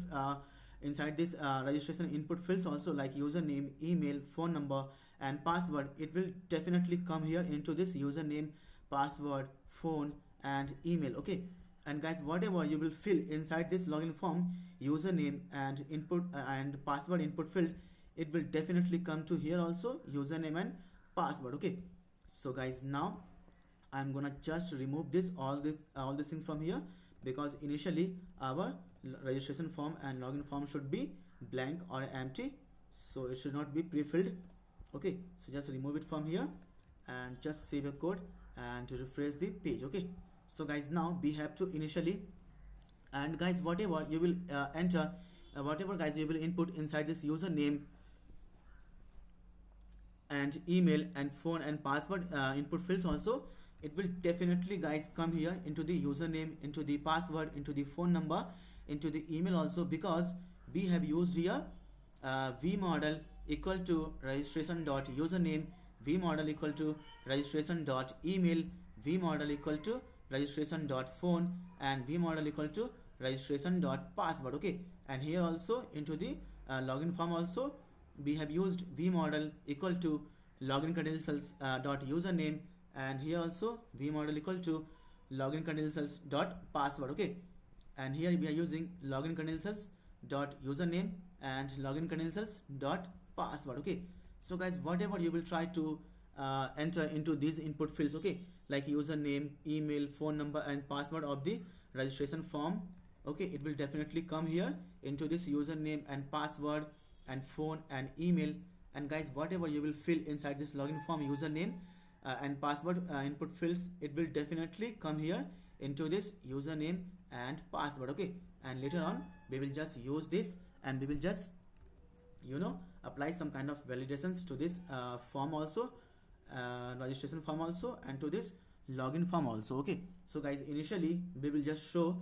inside this registration input fields also, like username, email, phone number and password, it will definitely come here into this username, password, phone and email. Okay, and guys, whatever you will fill inside this login form, username and input and password input field, it will definitely come to here also, username and password. Okay, so guys, now I'm gonna just remove this all these things from here, because initially our registration form and login form should be blank or empty, so it should not be pre-filled. Okay, so just remove it from here and just save a code and to refresh the page. Okay, so guys, now we have to initially, and guys, whatever you will enter, whatever guys you will input inside this username and email and phone and password input fields also, it will definitely guys come here into the username, into the password, into the phone number, into the email also, because we have used here v model equal to registration dot username, v model equal to registration dot email, v model equal to registration dot phone and v model equal to registration dot password. Okay, and here also into the login form also we have used v model equal to login credentials dot username, and here also v model equal to login credentials dot password. Okay, and here we are using login credentials dot username and login credentials dot password. Okay, so guys, whatever you will try to enter into these input fields, okay, like username, email, phone number and password of the registration form, okay, it will definitely come here into this username and password and phone and email. And guys, whatever you will fill inside this login form, username and password input fields, it will definitely come here into this username and password. Okay, and later on we will just use this and we will just, you know, apply some kind of validations to this form also, registration form also, and to this login form also. Okay, so guys, initially we will just show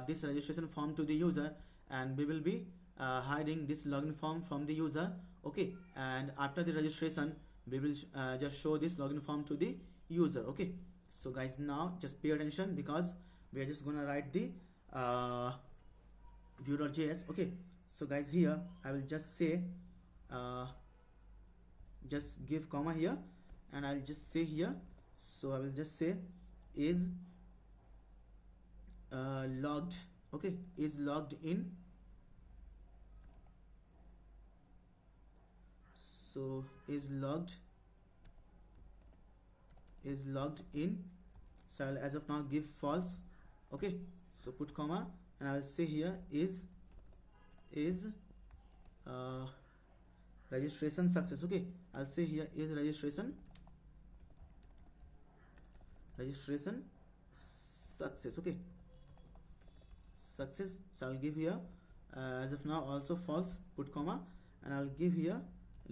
this registration form to the user, and we will be hiding this login form from the user. Okay, and after the registration we will just show this login form to the user. Okay, so guys, now just pay attention, because we are just gonna write the view.js. okay, so guys, here I will just say just give comma here, and I'll just say here, so I will just say is logged. Okay, is logged in. So is logged in, so I'll as of now give false. Okay, so put comma, and I will say here is registration success. Okay, I'll say here is registration success. Okay, success. So I'll give here as of now also false, put comma, and I'll give here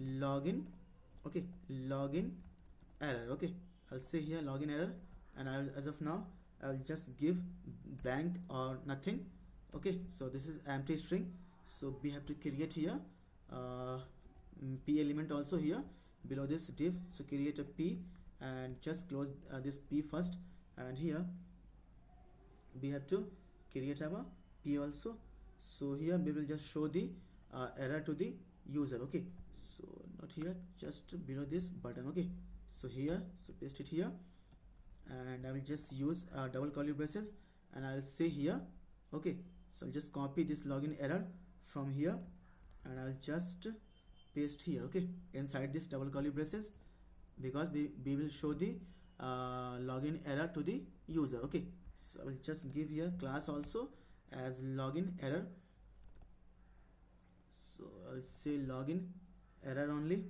login. Okay, login error. Okay, I'll say here login error, and I'll as of now I'll just give blank or nothing. Okay, so this is empty string, so we have to create here p element also here below this div. So create a p and just close this p first, and here we have to create our p also. So here we will just show the error to the user. Okay, so not here, just below this button. Okay, so here, so paste it here, and I will just use double curly braces, and I will say here. Okay, so I'll just copy this login error from here, and I'll just paste here. Okay, inside this double curly braces, because we will show the login error to the user. Okay, so I will just give here class also as login error. So I'll say login error only.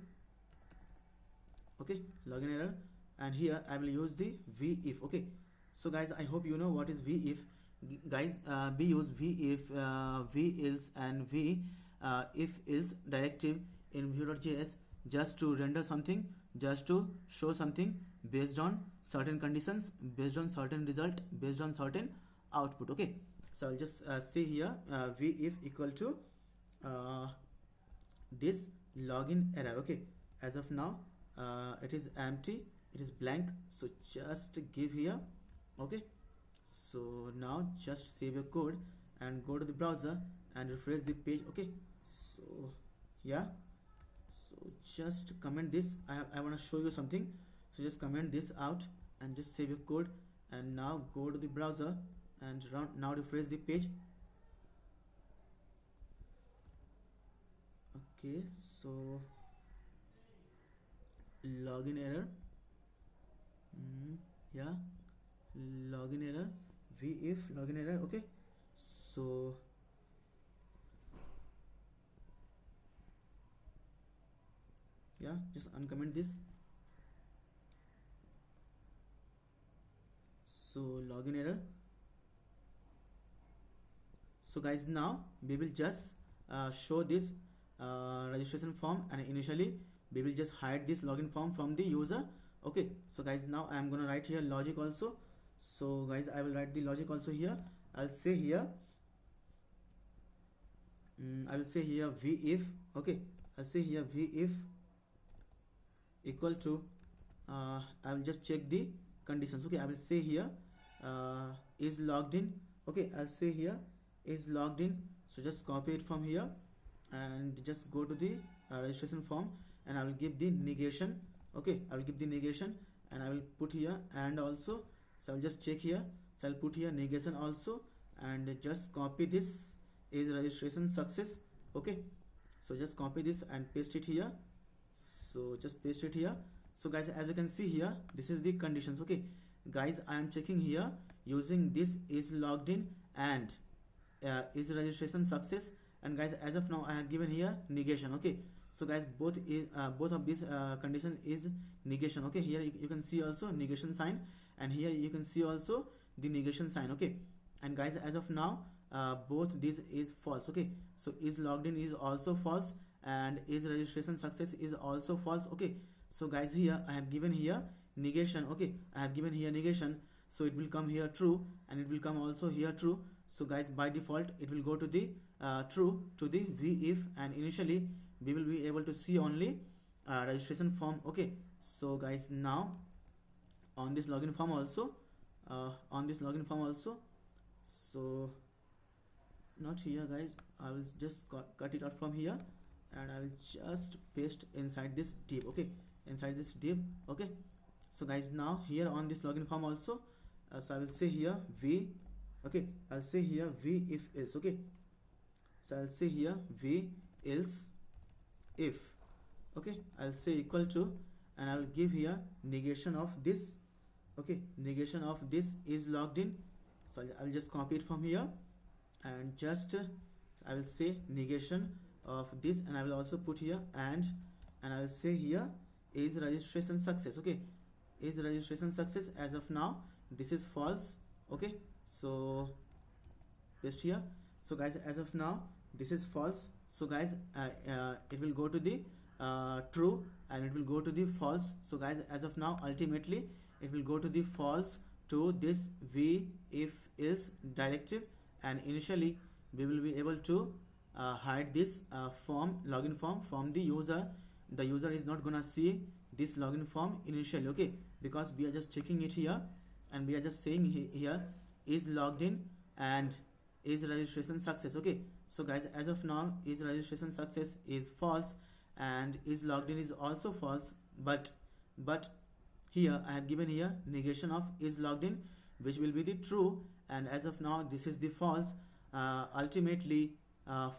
Okay, login error, and here I will use the v-if. Okay, so guys, I hope you know what is v-if. Guys, we use v-if, v-else and v-if-else directive in Vue.js just to render something, just to show something based on certain conditions, based on certain result, based on certain output. Okay, so I'll just say here v-if equal to this login error. Okay, as of now it is empty, it is blank, so just give here. Okay, so now just save your code and go to the browser and refresh the page. Okay, so yeah, so just comment this. I want to show you something, so just comment this out and just save your code, and now go to the browser and now refresh the page. Okay, so login error. Yeah, login error, if login error. Okay, so yeah, just uncomment this. So login error. So guys, now we will just show this registration form, and initially we will just hide this login form from the user. Okay, so guys, now I am gonna write here logic also. So guys, I will write the logic also here. I'll say here I will say here v if. Okay, I'll say here v if equal to I will just check the conditions. Okay, I will say here is logged in. Okay, I'll say here is logged in. So just copy it from here and just go to the registration form, and I will give the negation. Okay, I will give the negation, and I will put here and also. So I will just check here, so I'll put here negation also, and just copy this is registration success. Okay, so just copy this and paste it here. So just paste it here. So guys, as you can see here, this is the conditions. Okay guys, I am checking here using this is logged in and is registration success, and guys, as of now I have given here negation. Okay, so guys, both of these condition is negation. Okay, here you can see also negation sign, and here you can see also the negation sign. Okay, and guys, as of now both these is false. Okay, so is logged in is also false, and is registration success is also false. Okay, so guys, here I have given here negation. Okay, I have given here negation, so it will come here true, and it will come also here true. So guys, by default it will go to the true to the v if, and initially we will be able to see only registration form. Okay, so guys, now on this login form also so not here guys, I will just cut it out from here, and I will just paste inside this div. Okay, inside this div. Okay, so guys, now here on this login form also, so I will say here v. Okay, I'll say here v if else. Okay, so I'll say here v else if. Okay, I'll say equal to, and I will give here negation of this. Okay, negation of this is logged in. So I will just copy it from here, and just I will say negation of this, and I will also put here and I will say here is registration success. Okay, is registration success. As of now this is false. Okay, so paste here. So guys, as of now this is false. So guys, it will go to the true, and it will go to the false. So guys, as of now ultimately it will go to the false to this v if else directive, and initially we will be able to hide this login form from the user. The user is not gonna see this login form initially. Okay, because we are just checking it here, and we are just saying here is logged in and is registration success. Okay, so guys, as of now is registration success is false, and is logged in is also false, but here I have given here negation of is logged in, which will be the true, and as of now this is the false. Ultimately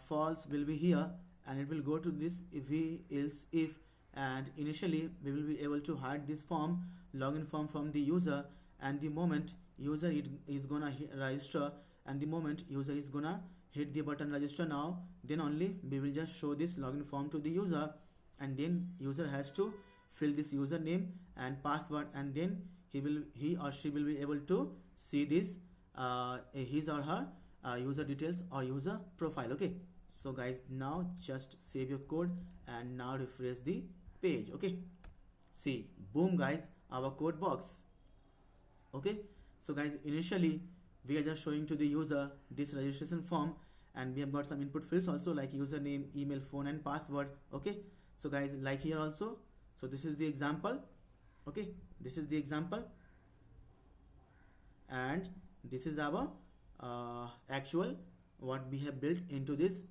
false will be here, and it will go to this v else if, and initially we will be able to hide this form login form from the user, and the moment user is gonna register, and the moment user is gonna hit the button register now, then only we will just show this login form to the user, and then user has to fill this username and password, and then he or she will be able to see this his or her user details or user profile. Okay, so guys, now just save your code and now refresh the page. Okay, see, boom guys, our code box. Okay, so guys, initially we are just showing to the user this registration form, and we have got some input fields also like username, email, phone and password. Okay, so guys, like here also, so this is the example. Okay, this is the example, and this is our actual what we have built into this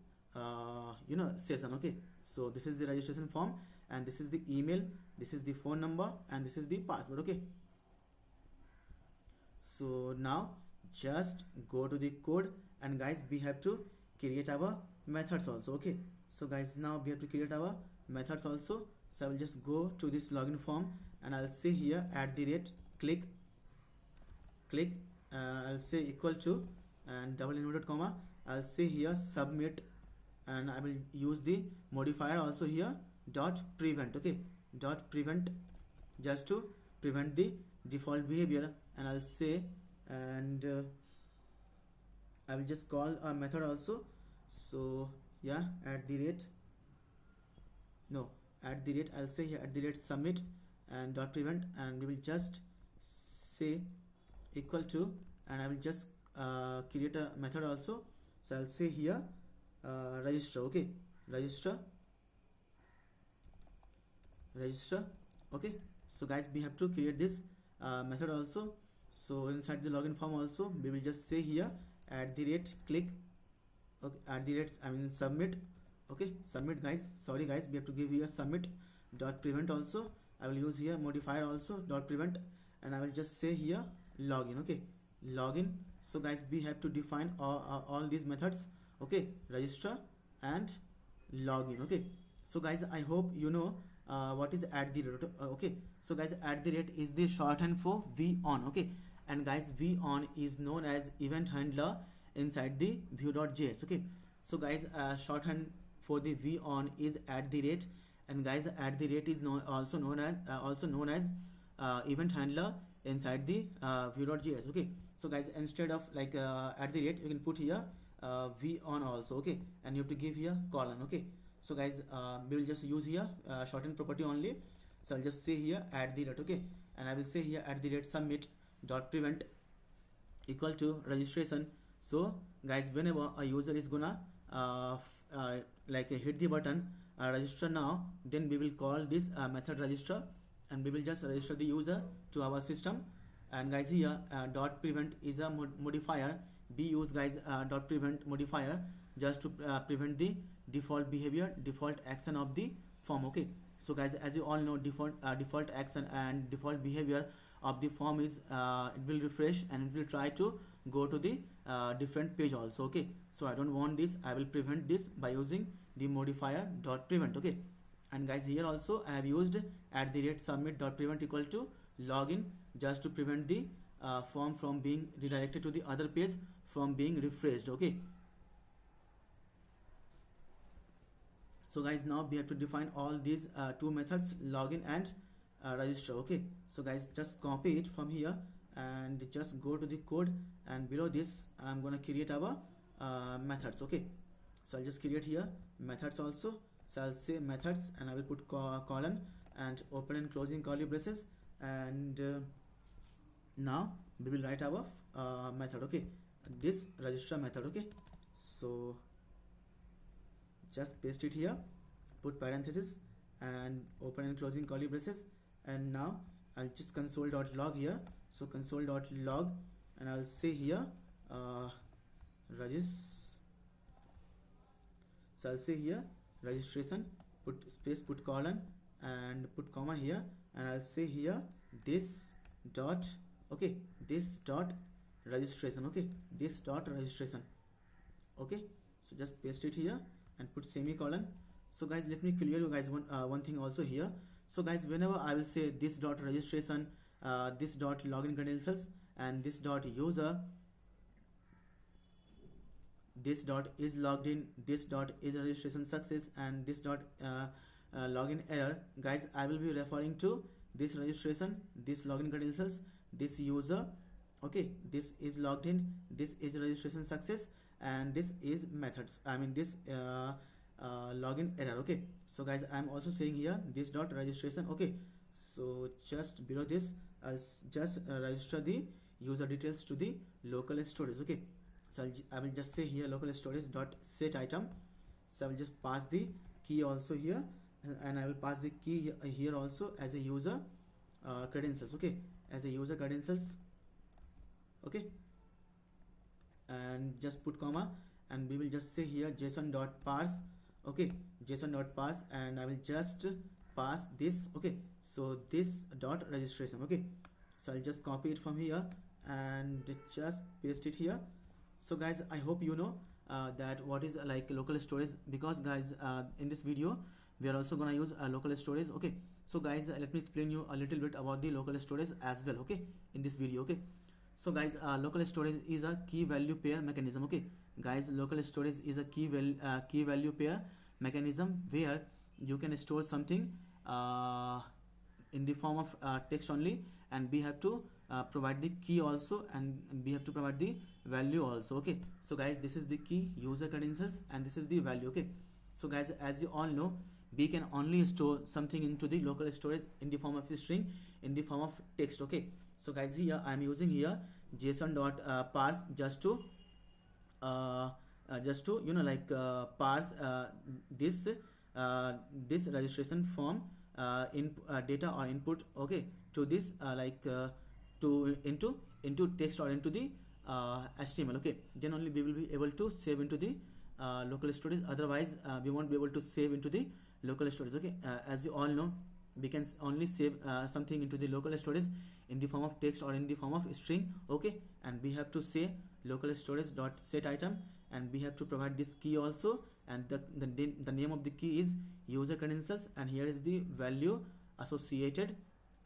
session. Okay, so this is the registration form, and this is the email, this is the phone number, and this is the password. Okay, so now just go to the code, and guys we have to create our methods also. Okay, so guys now we have to create our methods also. So I will just go to this login form, and I'll say here @click I'll say equal to, and double inverted comma, I'll say here submit, and I will use the modifier also here dot prevent. Okay, dot prevent, just to prevent the default behavior, and I'll say, and I will just call a method also. So yeah, I'll say here @submit and dot prevent, and we will just say equal to, and I will just create a method also. So I'll say here register. Okay, register. Okay, so guys we have to create this method also. So inside the login form also we will just say here @click, okay, submit. Okay, submit guys, sorry guys, we have to give here submit dot prevent also. I will use here modifier also dot prevent, and I will just say here login. Okay, login. So guys we have to define all these methods. Okay, register and login. Okay, so guys I hope you know what is @. Okay, so guys @ is the shorthand for vOn. Okay, and guys vOn is known as event handler inside the Vue.js. Okay, so guys shorthand for the vOn is @, and guys @ is also known as event handler inside the Vue.js. Okay, so guys instead of like @ you can put here vOn also. Okay, and you have to give here colon. Okay, so guys we will just use here shortened property only. So I'll just say here @. Okay, and I will say here @submit dot prevent equal to registration. So guys whenever a user is gonna hit the button register now, then we will call this method register, and we will just register the user to our system. And guys here dot prevent is a modifier. We use guys dot prevent modifier just to prevent the default behavior, default action of the form. Okay, so guys as you all know, default action and default behavior of the form is it will refresh and it will try to go to the different page also. Okay, so I don't want this, I will prevent this by using the modifier dot prevent. Okay, and guys here also I have used @submit dot prevent equal to login, just to prevent the form from being redirected to the other page, from being refreshed. Okay, so guys now we have to define all these two methods, login and register. Okay, so guys just copy it from here and just go to the code, and below this I'm gonna create our methods. Okay, so I'll just create here methods also. So I'll say methods, and I will put colon and open and closing curly braces, and now we will write our method. Okay, this register method. Okay, so just paste it here, put parenthesis and open and closing curly braces, and now I'll just console.log here. So console.log, and I'll say here so I'll say here registration, put space, put colon and put comma here, and I'll say here this dot, okay, this dot registration. Okay, this dot registration. Okay, so just paste it here and put semicolon. So guys let me clear you guys one thing also here. So guys whenever I will say this dot registration, this dot login credentials, and this dot user, this dot is logged in, this dot is registration success, and this dot login error, guys I will be referring to this registration, this login credentials, this user. Okay, this is logged in, this is registration success, and this is methods, I mean this login error. Okay, so guys I'm also saying here this dot registration. Okay, so just below this I'll just register the user details to the local storage. Okay, so I will just say here local storage dot set item. So I will just pass the key also here, and I will pass the key here also as a user credentials. Okay, as a user credentials. okay, and just put comma, and we will just say here json.parse, okay, json.parse, and I will just pass this, okay, so this dot registration, okay, so I'll just copy it from here and just paste it here. So guys, I hope you know that what is like local storage, because guys, in this video we are also gonna use local storage, okay. So guys, let me explain you a little bit about the local storage as well, okay, in this video, okay. So guys, local storage is a key value pair mechanism, okay guys. Local storage is a key value pair mechanism where you can store something in the form of text only, and we have to provide the key also, and we have to provide the value also, okay. So guys, this is the key, user credentials, and this is the value, okay. So guys, as you all know, we can only store something into the local storage in the form of a string, in the form of text, okay. So guys, here I am using here json.parse just to you know, like parse this registration form in data or input, okay, to this to into text or into the HTML, okay. Then only we will be able to save into the local storage, otherwise we won't be able to save into the local storage, okay. As we all know, we can only save something into the local storage in the form of text or in the form of string, okay, and we have to say local storage dot set item, and we have to provide this key also, and the name of the key is user credentials, and here is the value associated,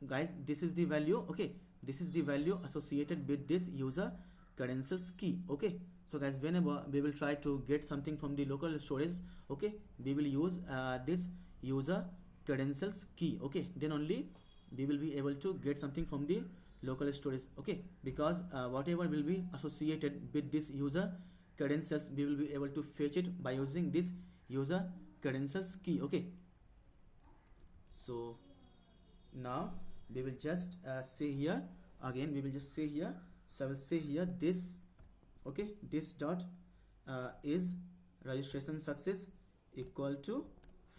guys. This is the value, okay, this is the value associated with this user credentials key, okay. So guys, whenever we will try to get something from the local storage, okay, we will use this user credentials key, okay. Then only we will be able to get something from the local storage, okay, because whatever will be associated with this user credentials, we will be able to fetch it by using this user credentials key, okay. So now we will just say here again, we will just say here, so I will say here this, okay, this dot is registration success equal to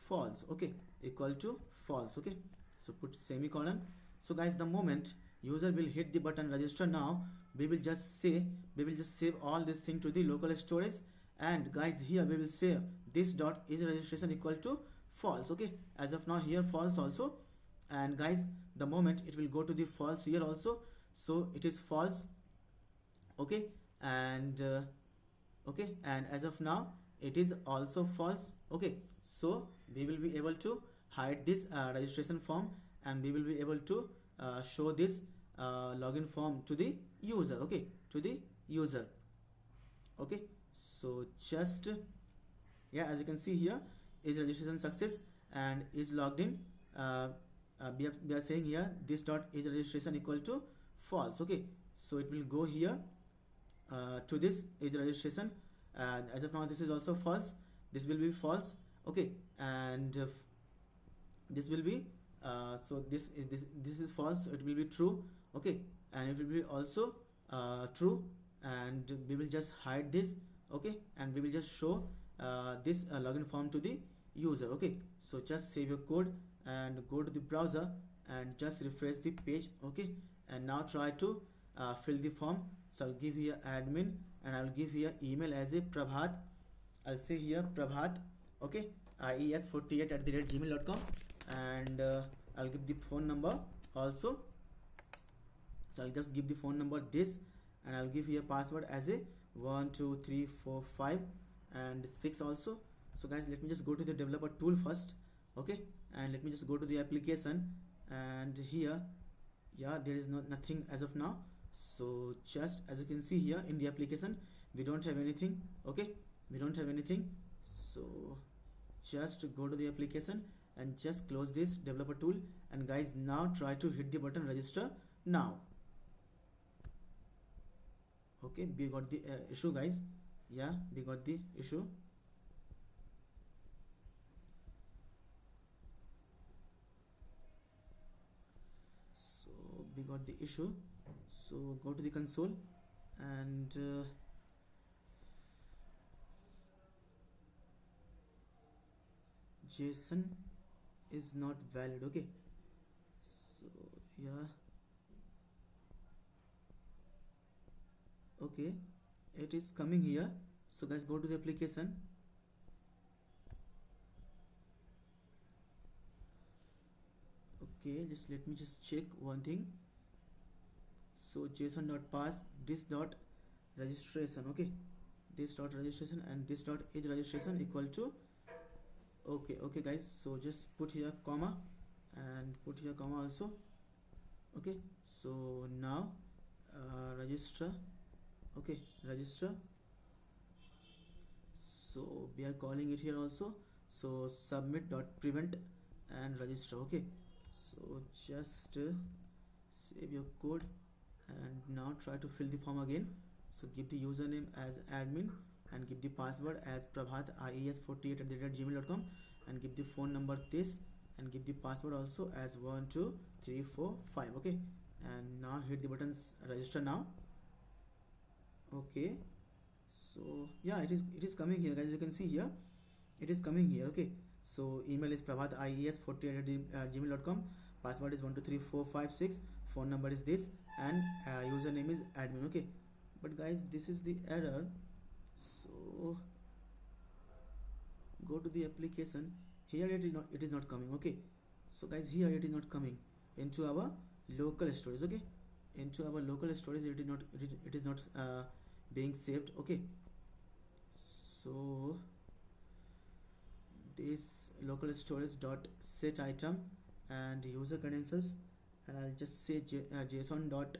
false, okay, equal to false, okay. So put semicolon. So guys, the moment user will hit the button register now, we will just save all this thing to the local storage, and guys, here we will say this dot is registration equal to false, okay. As of now here false also, and guys, the moment it will go to the false here also, so it is false, okay, and okay, and as of now it is also false, okay. So we will be able to hide this registration form, and we will be able to show this login form to the user, okay, to the user, okay. So just yeah, as you can see here, is registration success and is logged in. We are saying here this dot is registration equal to false, okay. So it will go here to this is registration, and as of now this is also false, this will be false, okay, and this will be so this is false, so it will be true, okay, and it will be also true, and we will just hide this, okay, and we will just show this login form to the user, okay. So just save your code and go to the browser and just refresh the page, okay, and now try to fill the form. So I'll give here admin, and I'll give here email as a Prabhat. I'll say here Prabhat, okay, ies48@gmail.com, and I'll give the phone number also. So I'll just give the phone number this, and I'll give here password as a 1 2 3 4 5 and 6 also. So guys, let me just go to the developer tool first, okay, and let me just go to the application, and here, yeah, there is nothing as of now. So just as you can see here in the application, we don't have anything, okay, we don't have anything. So just go to the application and just close this developer tool, and guys, now try to hit the button register now, okay. We got the issue, guys, yeah, we got the issue. So we got the issue. So go to the console, and JSON is not valid, okay. So yeah, Okay, it is coming here. So guys, go to the application. Okay, just let me just check one thing. So json.parse this dot registration. Okay, this dot registration and this dot age registration equal to, okay guys, so just put here comma and put here comma also. Okay, so now register. Okay, register. So we are calling it here also. So submit dot prevent and register. Okay, so just save your code and now try to fill the form again. So give the username as admin and give the password as prabhat48@gmail.com and give the phone number this and give the password also as 12345. Okay, and now hit the buttons register now. Okay, so yeah, it is coming here guys, you can see here it is coming here. Okay, so email is prabhat48@gmail.com, password is 1234556, phone number is this, and username is admin. Okay, but guys, this is the error. So go to the application. Here it is not coming. Okay, so guys, here it is not coming into our local storage. Okay, into our local storage it is not being saved. Okay, so this local storage dot set item and user credentials, and I'll just say json dot.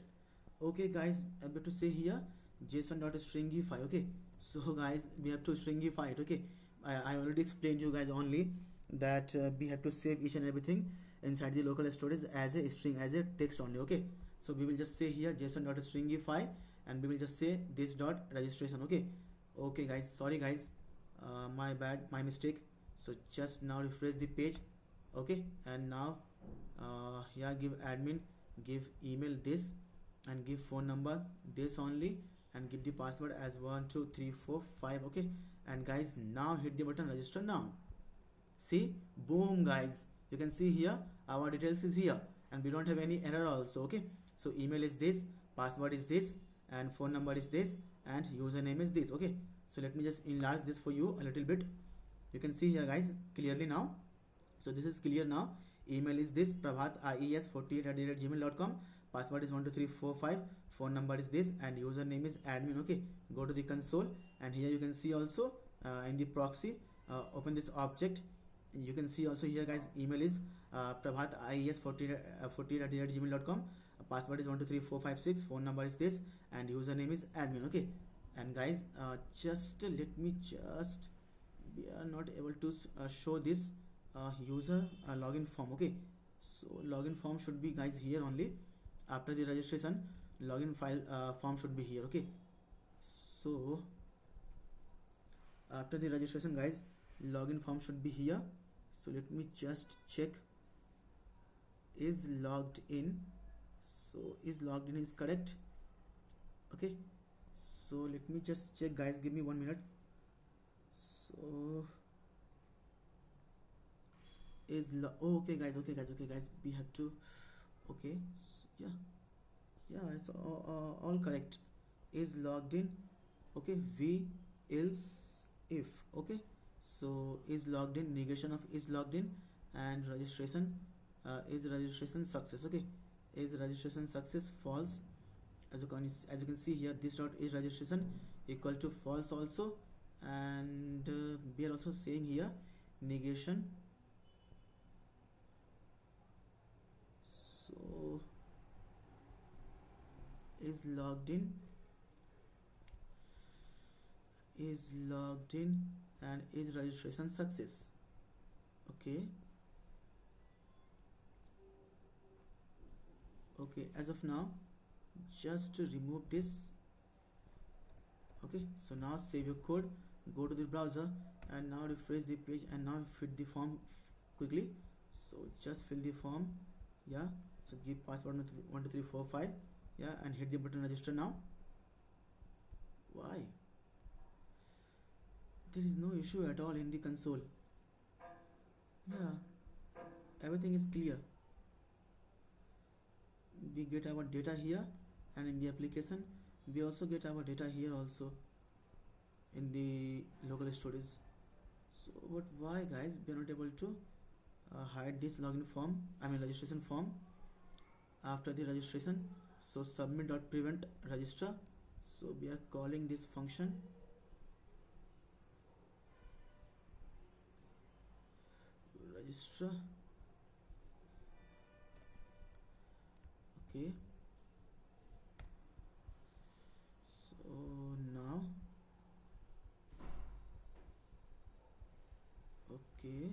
Okay guys, I'm going to say here json dot stringify. Okay, so guys, we have to stringify it. Okay, I already explained you guys only that we have to save each and everything inside the local storage as a string, as a text only. Okay, so we will just say here json dot stringify and we will just say this dot registration. Okay guys, sorry guys, my bad, my mistake. So just now refresh the page. Okay, and now here give admin, give email this, and give phone number this only, and give the password as 12345. Okay, and guys, now hit the button register now. See, boom guys, you can see here our details is here and we don't have any error also. Okay, so email is this, password is this, and phone number is this, and username is this. Okay, so let me just enlarge this for you a little bit. You can see here guys clearly now. So this is clear now. Email is this, prabhat48@gmail.com, password is 12345, phone number is this, and username is admin. Okay, go to the console and here you can see also in the proxy, open this object. You can see also here guys, email is prabhat48@gmail.com, password is 1234556, phone number is this, and username is admin. Okay, and guys, just let me just, we are not able to show this user login form. Okay, so login form should be guys here only. After the registration, login file form should be here. Okay, so after the registration guys, login form should be here. So let me just check, is logged in. So is logged in is correct. Okay, so let me just check guys, give me 1 minute. So is okay guys, we have to, okay, so yeah, it's all correct. Is logged in. Okay, v else if. Okay, so is logged in, negation of is logged in, and registration is registration success. Okay, is registration success false. As you can see here, this dot is registration equal to false also, and we are also saying here negation. So is logged in and is registration success. Okay, as of now, just to remove this. Okay, so now save your code, go to the browser and now refresh the page and now fill the form quickly. So just fill the form. Yeah, so give password 12345. Yeah, and hit the button register now. Why? There is no issue at all in the console. Yeah, everything is clear. We get our data here, and in the application we also get our data here also in the local storage. So but why guys we are not able to hide this login form, I mean registration form after the registration? So submit.prevent register, so we are calling this function register. Okay, so now okay,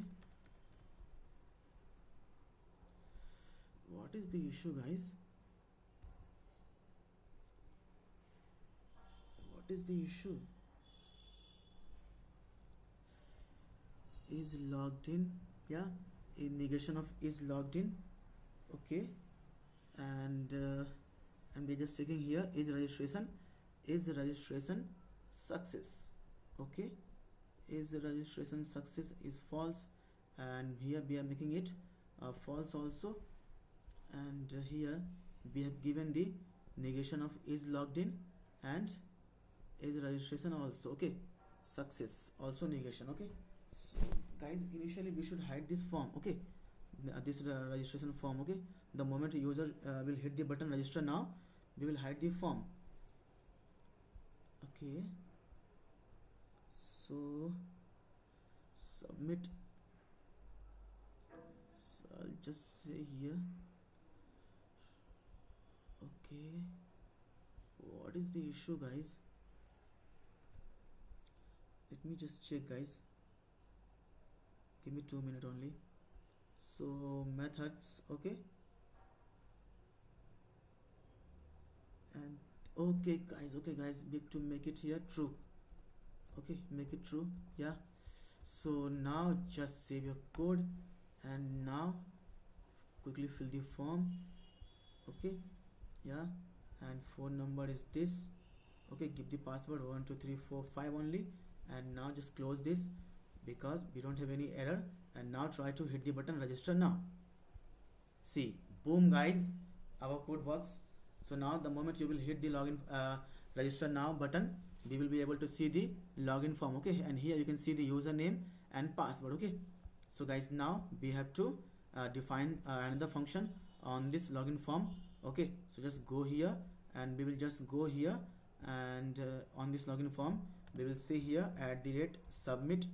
what is the issue guys? What is the issue? Is logged in, yeah, in negation of is logged in. Okay, and we're just checking here is registration success. Okay, is registration success is false, and here we are making it false also, and here we have given the negation of is logged in and is registration also. Okay, success also negation. Okay, so guys initially we should hide this form. Okay, this registration form. Okay, the moment user will hit the button register now, we will hide the form. Okay, so submit, so I'll just say here. Okay, what is the issue guys? Let me just check guys, give me 2 minutes only. So methods, okay, and okay guys, we have to make it here true. Okay, make it true, yeah. So now just save your code and now quickly fill the form. Okay, yeah, and phone number is this. Okay, give the password 12345 only, and now just close this because we don't have any error, and now try to hit the button register now. See, boom guys, our code works. So now the moment you will hit the login register now button, we will be able to see the login form. Okay, and here you can see the username and password. Okay, so guys now we have to define another function on this login form. Okay, so just go here and we will just go here, and on this login form we will say here @submit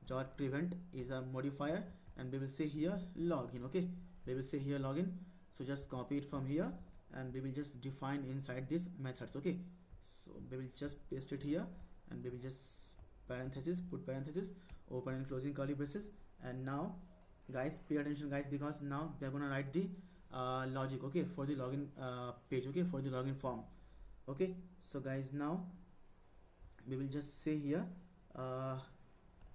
dot prevent is a modifier, and we will say here login. Okay, we will say here login, so just copy it from here and we will just define inside these methods. Okay, so we will just paste it here and we will just put parenthesis, open and closing curly braces, and now guys pay attention guys, because now we are gonna write the logic, okay, for the login page, okay, for the login form. Okay, so guys now we will just say here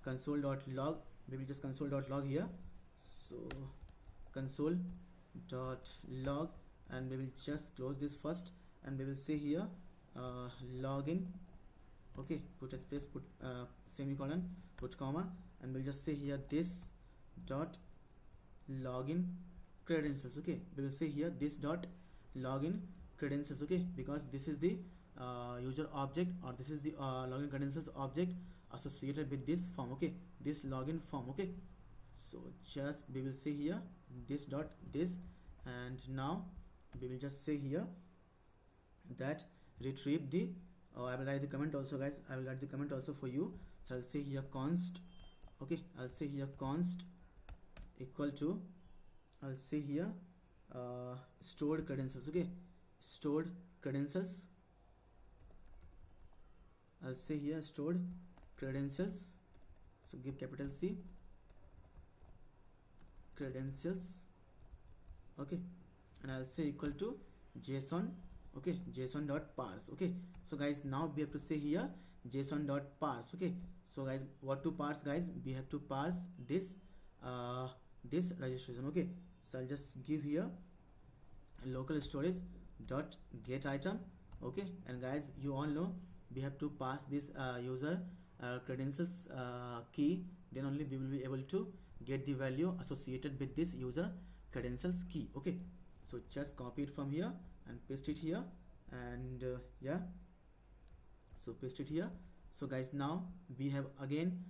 console.log, we will just console.log here, so console.log, and we will just close this first, and we will say here login. Okay, put a space, put semicolon, put comma, and we'll just say here this dot login credentials. Okay, we will say here this dot login credentials. Okay, because this is the user object, or this is the login credentials object associated with this form. Okay, this login form. Okay, so just we will say here this dot this, and now we will just say here that retrieve the I will write the comment also guys, I will write the comment also for you. So I'll say here const. Okay, I'll say here const equal to, I'll say here stored credentials. Okay, stored credentials, I'll say here stored credentials, so give capital C credentials. Okay, and I'll say equal to JSON. Okay, JSON.parse. Okay, so guys now we have to say here JSON.parse. Okay, so guys what to parse guys, we have to parse this this registration. Okay, so I'll just give here local storage dot get item. Okay, and guys you all know we have to pass this user credentials key, then only we will be able to get the value associated with this user credentials key. Okay, so just copy it from here and paste it here, and yeah, so paste it here. So guys, now we have again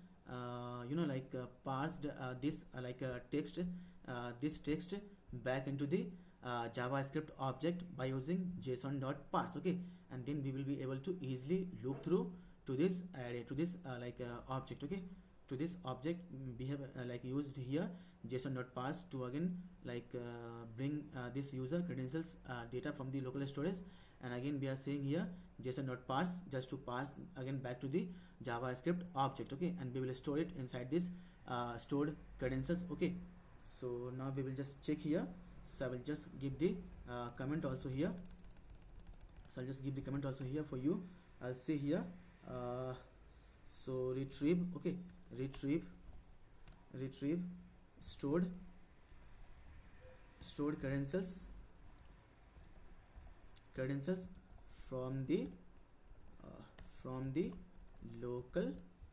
parsed this text, this text back into the JavaScript object by using json.parse. Okay, and then we will be able to easily loop through to this array, to this object. Okay, to this object we have used here json.parse to again bring this user credentials data from the local storage, and again we are saying here json.parse just to parse again back to the JavaScript object. Okay, and we will store it inside this stored credentials. Okay, so now we will just check here. So I will just give the comment also here. So I'll just give the comment also here for you. I'll say here so retrieve, okay, retrieve stored credentials from the local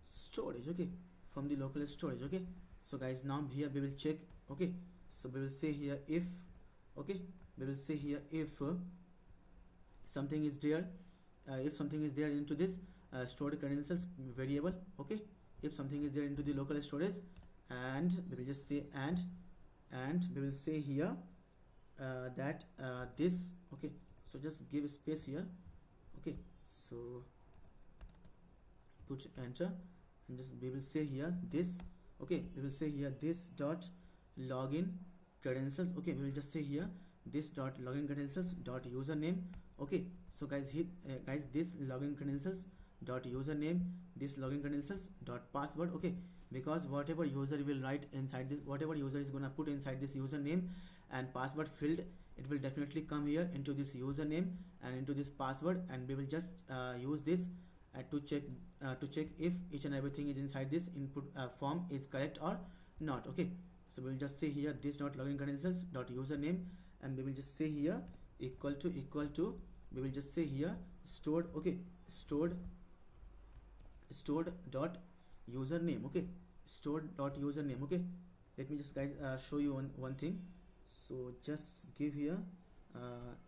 storage. Okay, from the local storage. Okay, so guys, now here we will check. Okay, so we will say here if, okay, we will say here if something is there, into this stored credentials variable. Okay, if something is there into the local storage, and we will just say and we will say here that this. Okay, so just give space here. Okay, so put enter, and just we will say here this. Okay, we will say here this dot login credentials. Okay, we will just say here this dot login credentials dot username. Okay, so guys, guys, this login credentials dot username, this login credentials dot password. Okay, because whatever user will write inside this, whatever user is gonna put inside this username and password field, it will definitely come here into this username and into this password, and we will just use this to check if each and everything is inside this input form is correct or not. Okay, so we will just say here this dot login credentials dot username, and we will just say here equal to we will just say here stored. Okay, stored dot username. Okay, stored dot username. Okay, let me just guys show you one thing. So just give here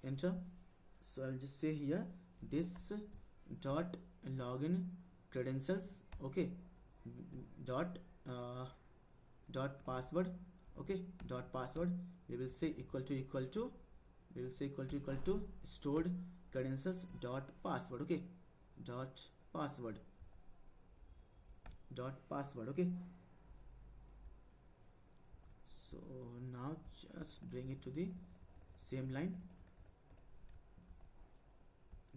enter. So I'll just say here this dot login credentials. Okay, dot password. Okay, dot password, we will say equal to we will say equal to stored credentials dot password. Okay, dot password. Okay, so now just bring it to the same line,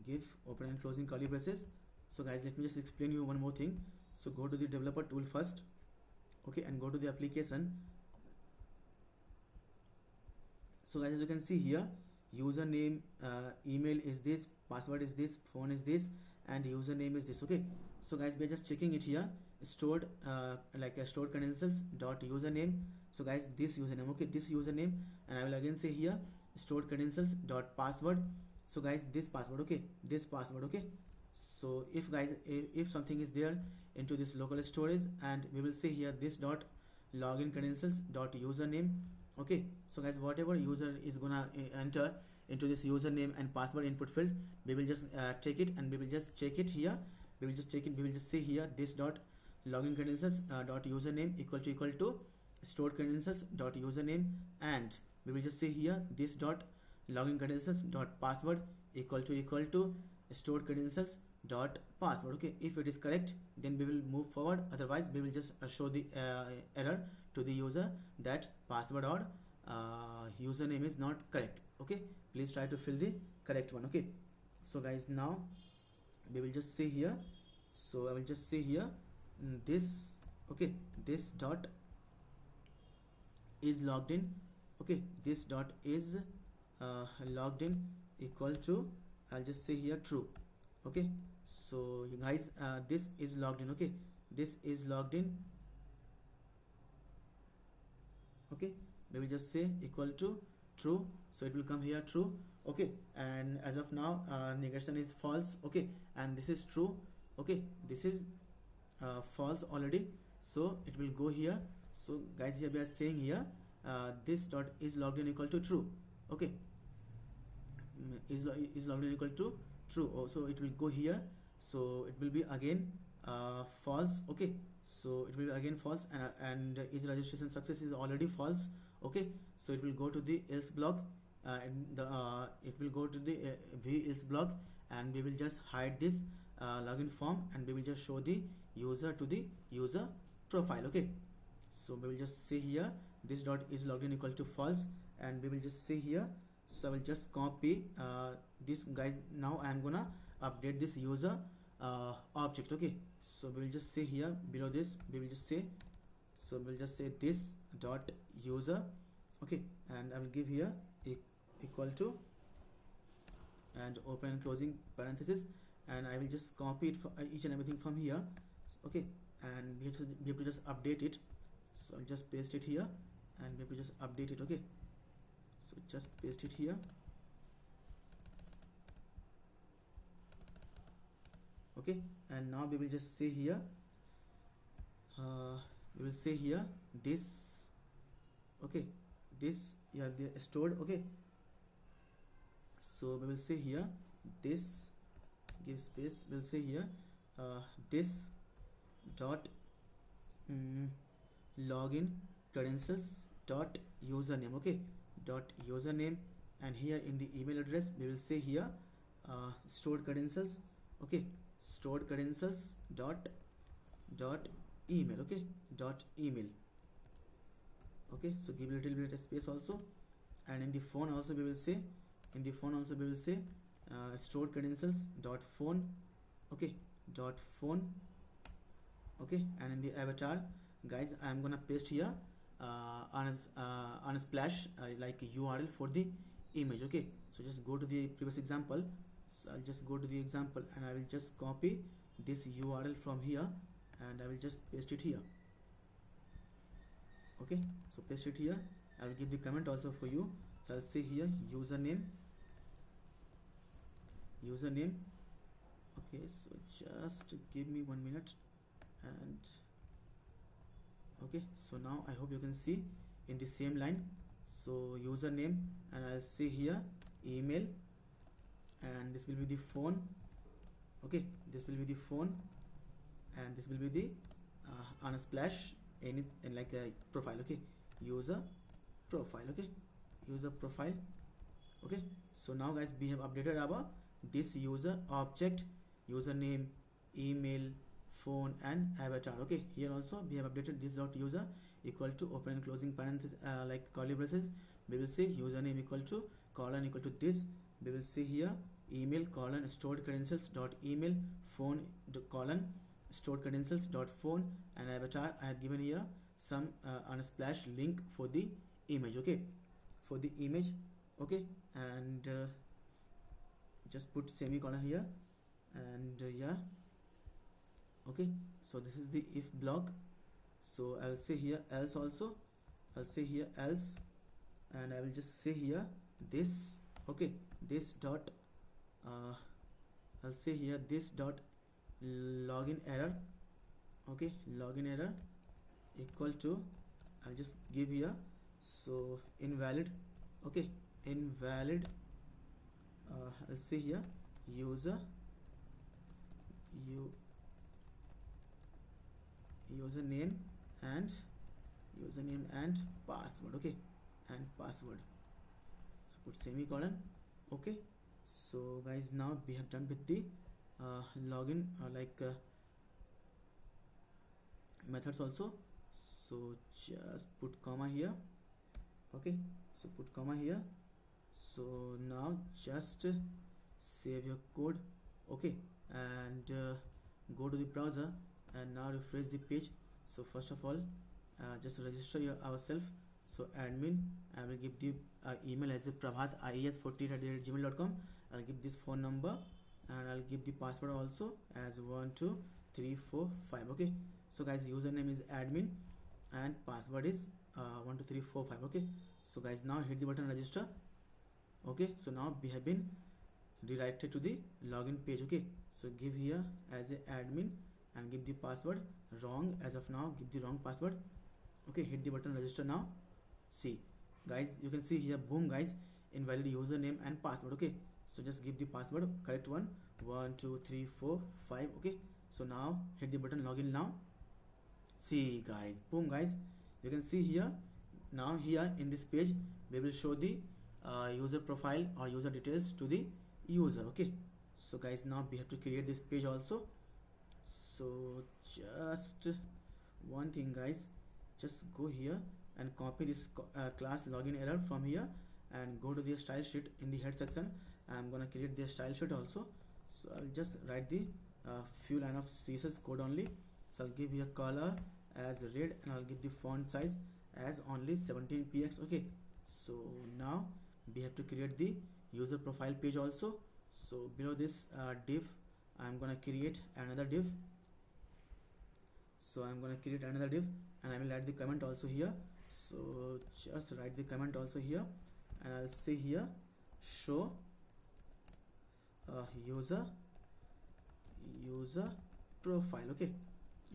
give open and closing curly braces. So guys, let me just explain you one more thing. So go to the developer tool first. Okay, and go to the application. So guys, as you can see here, username, email is this, password is this, phone is this, and username is this. Okay, so guys, we are just checking it here, stored stored credentials dot username. So guys, this username. Okay, this username, and I will again say here stored credentials dot password. So guys, this password. Okay, this password. Okay, so if guys, if something is there into this local storage, and we will say here this dot login credentials dot username. Okay, so guys, whatever user is gonna enter into this username and password input field, we will just take it, and we will just check it here. We will just check it. We will just say here this dot login credentials dot username equal to stored credentials dot username, and we will just say here this dot login credentials dot password equal to stored credentials dot password. Okay, if it is correct, then we will move forward. Otherwise, we will just show the error to the user that password or username is not correct. Okay, please try to fill the correct one. Okay, so guys, now we will just say here. So I will just say here this. Okay, this dot is logged in. Okay, this dot is logged in equal to, I'll just say here true. Okay, so you guys, this is logged in. Okay, this is logged in. Okay, we will just say equal to true, so it will come here true. Okay, and as of now negation is false. Okay, and this is true. Okay, this is false already, so it will go here. So guys, here we are saying here this dot is logged in equal to true. Okay, is logged in equal to true. So it will go here, so it will be again false. Okay, so it will be again false, and is registration success is already false. Okay, so it will go to the else block, and it will go to the v else block, and we will just hide this login form, and we will just show the user to the user profile. Okay, so we will just say here this dot is logged in equal to false, and we will just say here, so I will just copy this, guys. Now I am gonna update this user object. Okay, so we will just say here below this, we will just say, so we will just say this dot user. Okay, and I will give here equal to and open and closing parenthesis, and I will just copy it for each and everything from here. Okay, and we have to just update it, so I'll just paste it here, and we have to just update it. Okay, so just paste it here. Okay, and now we will just say here, we will say here this. Okay, this, yeah, they stored. Okay, so we will say here this, give space, we'll say here this dot login credentials dot username. Okay, dot username, and here in the email address we will say here stored credentials. Okay, stored credentials dot email. Okay, dot email. Okay, so give a little bit of space also, and in the phone also we will say, in the phone also we will say stored credentials dot phone. Okay, dot phone. Okay, and in the avatar, guys, I am gonna paste here on a splash like URL for the image. Okay, so just go to the previous example. So I'll just go to the example, and I will just copy this URL from here, and I will just paste it here. Okay, so paste it here. I will give the comment also for you. So I'll say here username. Okay, so just give me 1 minute, and okay, so now I hope you can see in the same line. So username, and I'll say here email, and this will be the phone. Okay, this will be the phone, and this will be the on a splash in like a profile. Okay, user profile. Okay, user profile. Okay, so now guys, we have updated our this user object, username, email, phone, and avatar. Okay, here also we have updated this dot user equal to open and closing parenthesis like curly braces. We will say username equal to colon equal to this. We will say here email colon stored credentials dot email, phone colon stored credentials dot phone, and avatar I have given here some on a splash link for the image. Okay, for the image. Okay, and just put semicolon here, and yeah. Okay, so this is the if block. So I'll say here else also. I'll say here else, and I will just say here this. Okay, this dot I'll say here this dot login error. Okay, login error equal to, I'll just give here, so invalid. Okay, invalid. I'll say here username and password. Okay, and password. So put semicolon. Okay, so guys, now we have done with the login methods also. So just put comma here. Okay, so put comma here. So now just save your code. Okay, and go to the browser, and now refresh the page. So first of all, just register ourselves. So admin, I will give the email as a prabhat.ies40@gmail.com. I'll give this phone number, and I'll give the password also as 12345. Okay, so guys, username is admin and password is 12345. Okay, so guys, now hit the button register. Okay, so now we have been redirected to the login page. Okay, so give here as a admin and give the password wrong. As of now, give the wrong password. Okay, hit the button register now. See guys, you can see here, boom guys, invalid username and password. Okay, So just give the password, correct one, 1 2 3 4 5. Okay, so now hit the button login now. See guys, boom guys, you can see here. Now here in this page we will show the user profile or user details to the user. Okay, so guys, now we have to create this page also. So just one thing guys, just go here and copy this class login error from here and go to the style sheet in the head section. I'm gonna create the style sheet also, so I'll just write the few line of CSS code only. So I'll give here color as red and I'll give the font size as only 17px. Okay, so now we have to create the user profile page also. So below this div, I'm gonna create another div. So I'm gonna create another div and I will add the comment also here. So just write the comment also here and I'll say here show user profile. Okay,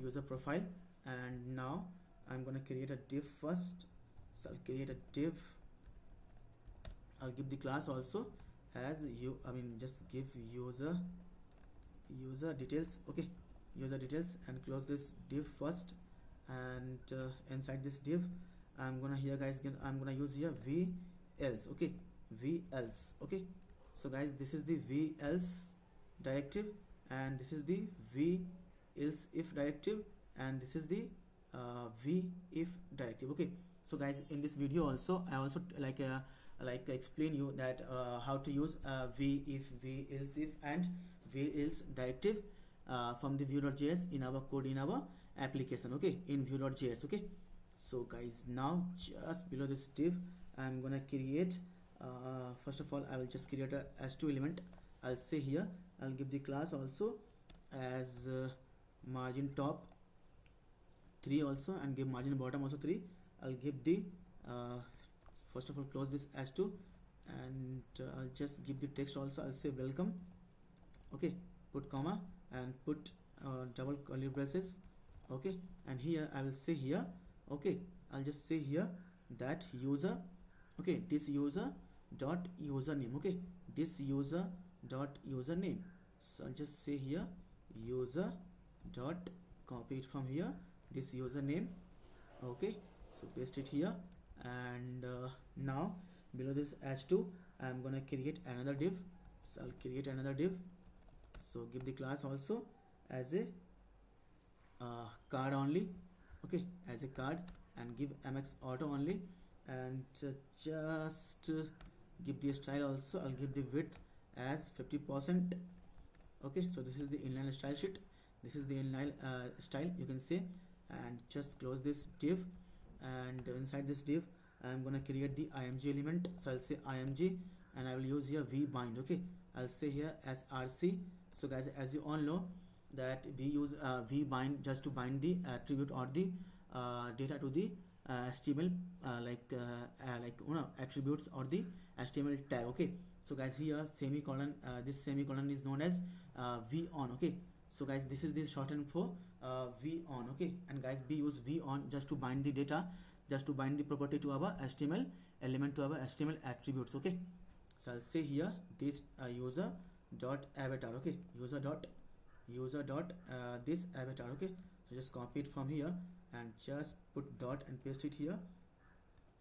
user profile. And now I'm gonna create a div first. So I'll create a div. I'll give the class also as just give user details. Okay, user details, and close this div first. And inside this div I'm gonna here guys, I'm gonna use here v else. Okay, v else. Okay, so guys, this is the v else directive and this is the v else if directive and this is the v if directive. Okay, so guys, in this video also I also like explain you that how to use v if, v else if and v else directive from the Vue.js in our code, in our application. Okay, in Vue.js. Okay, so guys, now just below this div I'm gonna create first of all I will just create a h2 element. I'll say here I'll give the class also as margin top 3 also and give margin bottom also 3. I'll give the first of all close this h2 and I'll just give the text also. I'll say welcome. Okay, put comma and put double curly braces. Okay, and here I will say here, okay, I'll just say here that user, okay, this user dot username. Okay, this user dot username. So I'll just say here user dot, copy it from here, this username. Okay, so paste it here and now below this h2 I'm gonna create another div. So I'll create another div. So give the class also as a card only. Okay, as a card, and give mx auto only and just give the style also. I'll give the width as 50%. Okay, so this is the inline style sheet, this is the inline style, you can say. And just close this div and inside this div I'm gonna create the img element. So I'll say img and I will use here vbind. Okay, I'll say here as rc. So guys, as you all know that we use vbind just to bind the attribute or the data to the HTML attributes or the HTML tag. Okay, so guys, here semicolon, this semicolon is known as v-on. Okay, so guys, this is the shortened for v-on. Okay, and guys, we use v-on just to bind the data, just to bind the property to our HTML element, to our HTML attributes. Okay, so I'll say here this user dot avatar. Okay, user dot this avatar. Okay, so just copy it from here and just put dot and paste it here.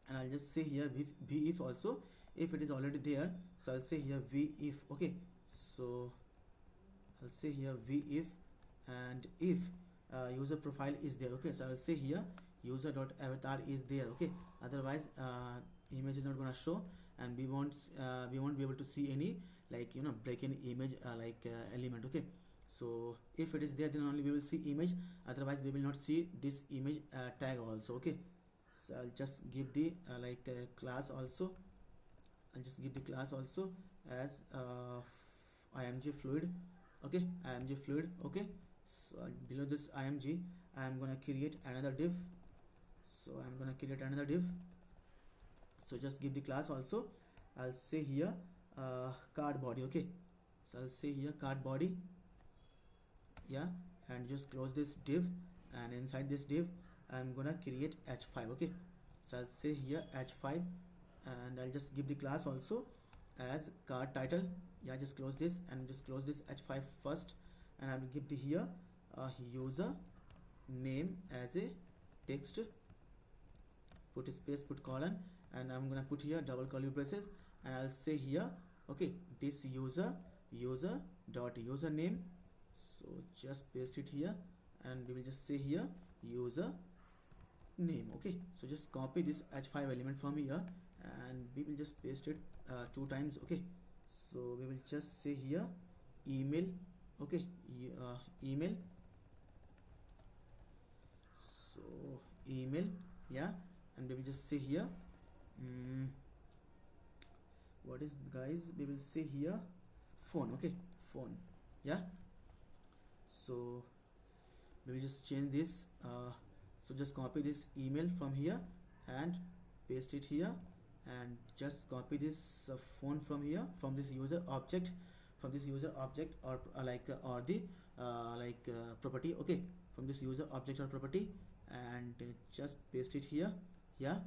And I'll just say here v if also, if it is already there. So I'll say here v if. Okay, so I'll say here v if, and if user profile is there. Okay, so I'll say here user dot avatar is there. Okay, otherwise image is not gonna show and we won't be able to see any break-in image element. Okay, so if it is there, then only we will see image, otherwise we will not see this image tag also. Okay, so I'll just give the class also. I'll just give the class also as img fluid. Okay, img fluid. Okay, so below this img I'm gonna create another div. So I'm gonna create another div. So just give the class also. I'll say here card body. Okay, so I'll say here card body. Yeah, and just close this div, and inside this div I'm gonna create h5. Okay, so I'll say here h5 and I'll just give the class also as card title. Yeah, just close this and just close this h5 first, and I will give the here user name as a text, put a space, put colon, and I'm gonna put here double curly braces, and I'll say here, okay, this user dot username. So just paste it here, and we will just say here user name. Okay, so just copy this h5 element from here, and we will just paste it 2 times. Okay, so we will just say here email. Okay, email. So email, yeah, and we will just say here what is, guys, we will say here phone. Okay, phone, yeah. So we will just change this, so just copy this email from here and paste it here, and just copy this phone from here, from this user object, or the property. Okay, from this user object or property, and just paste it here. Yeah,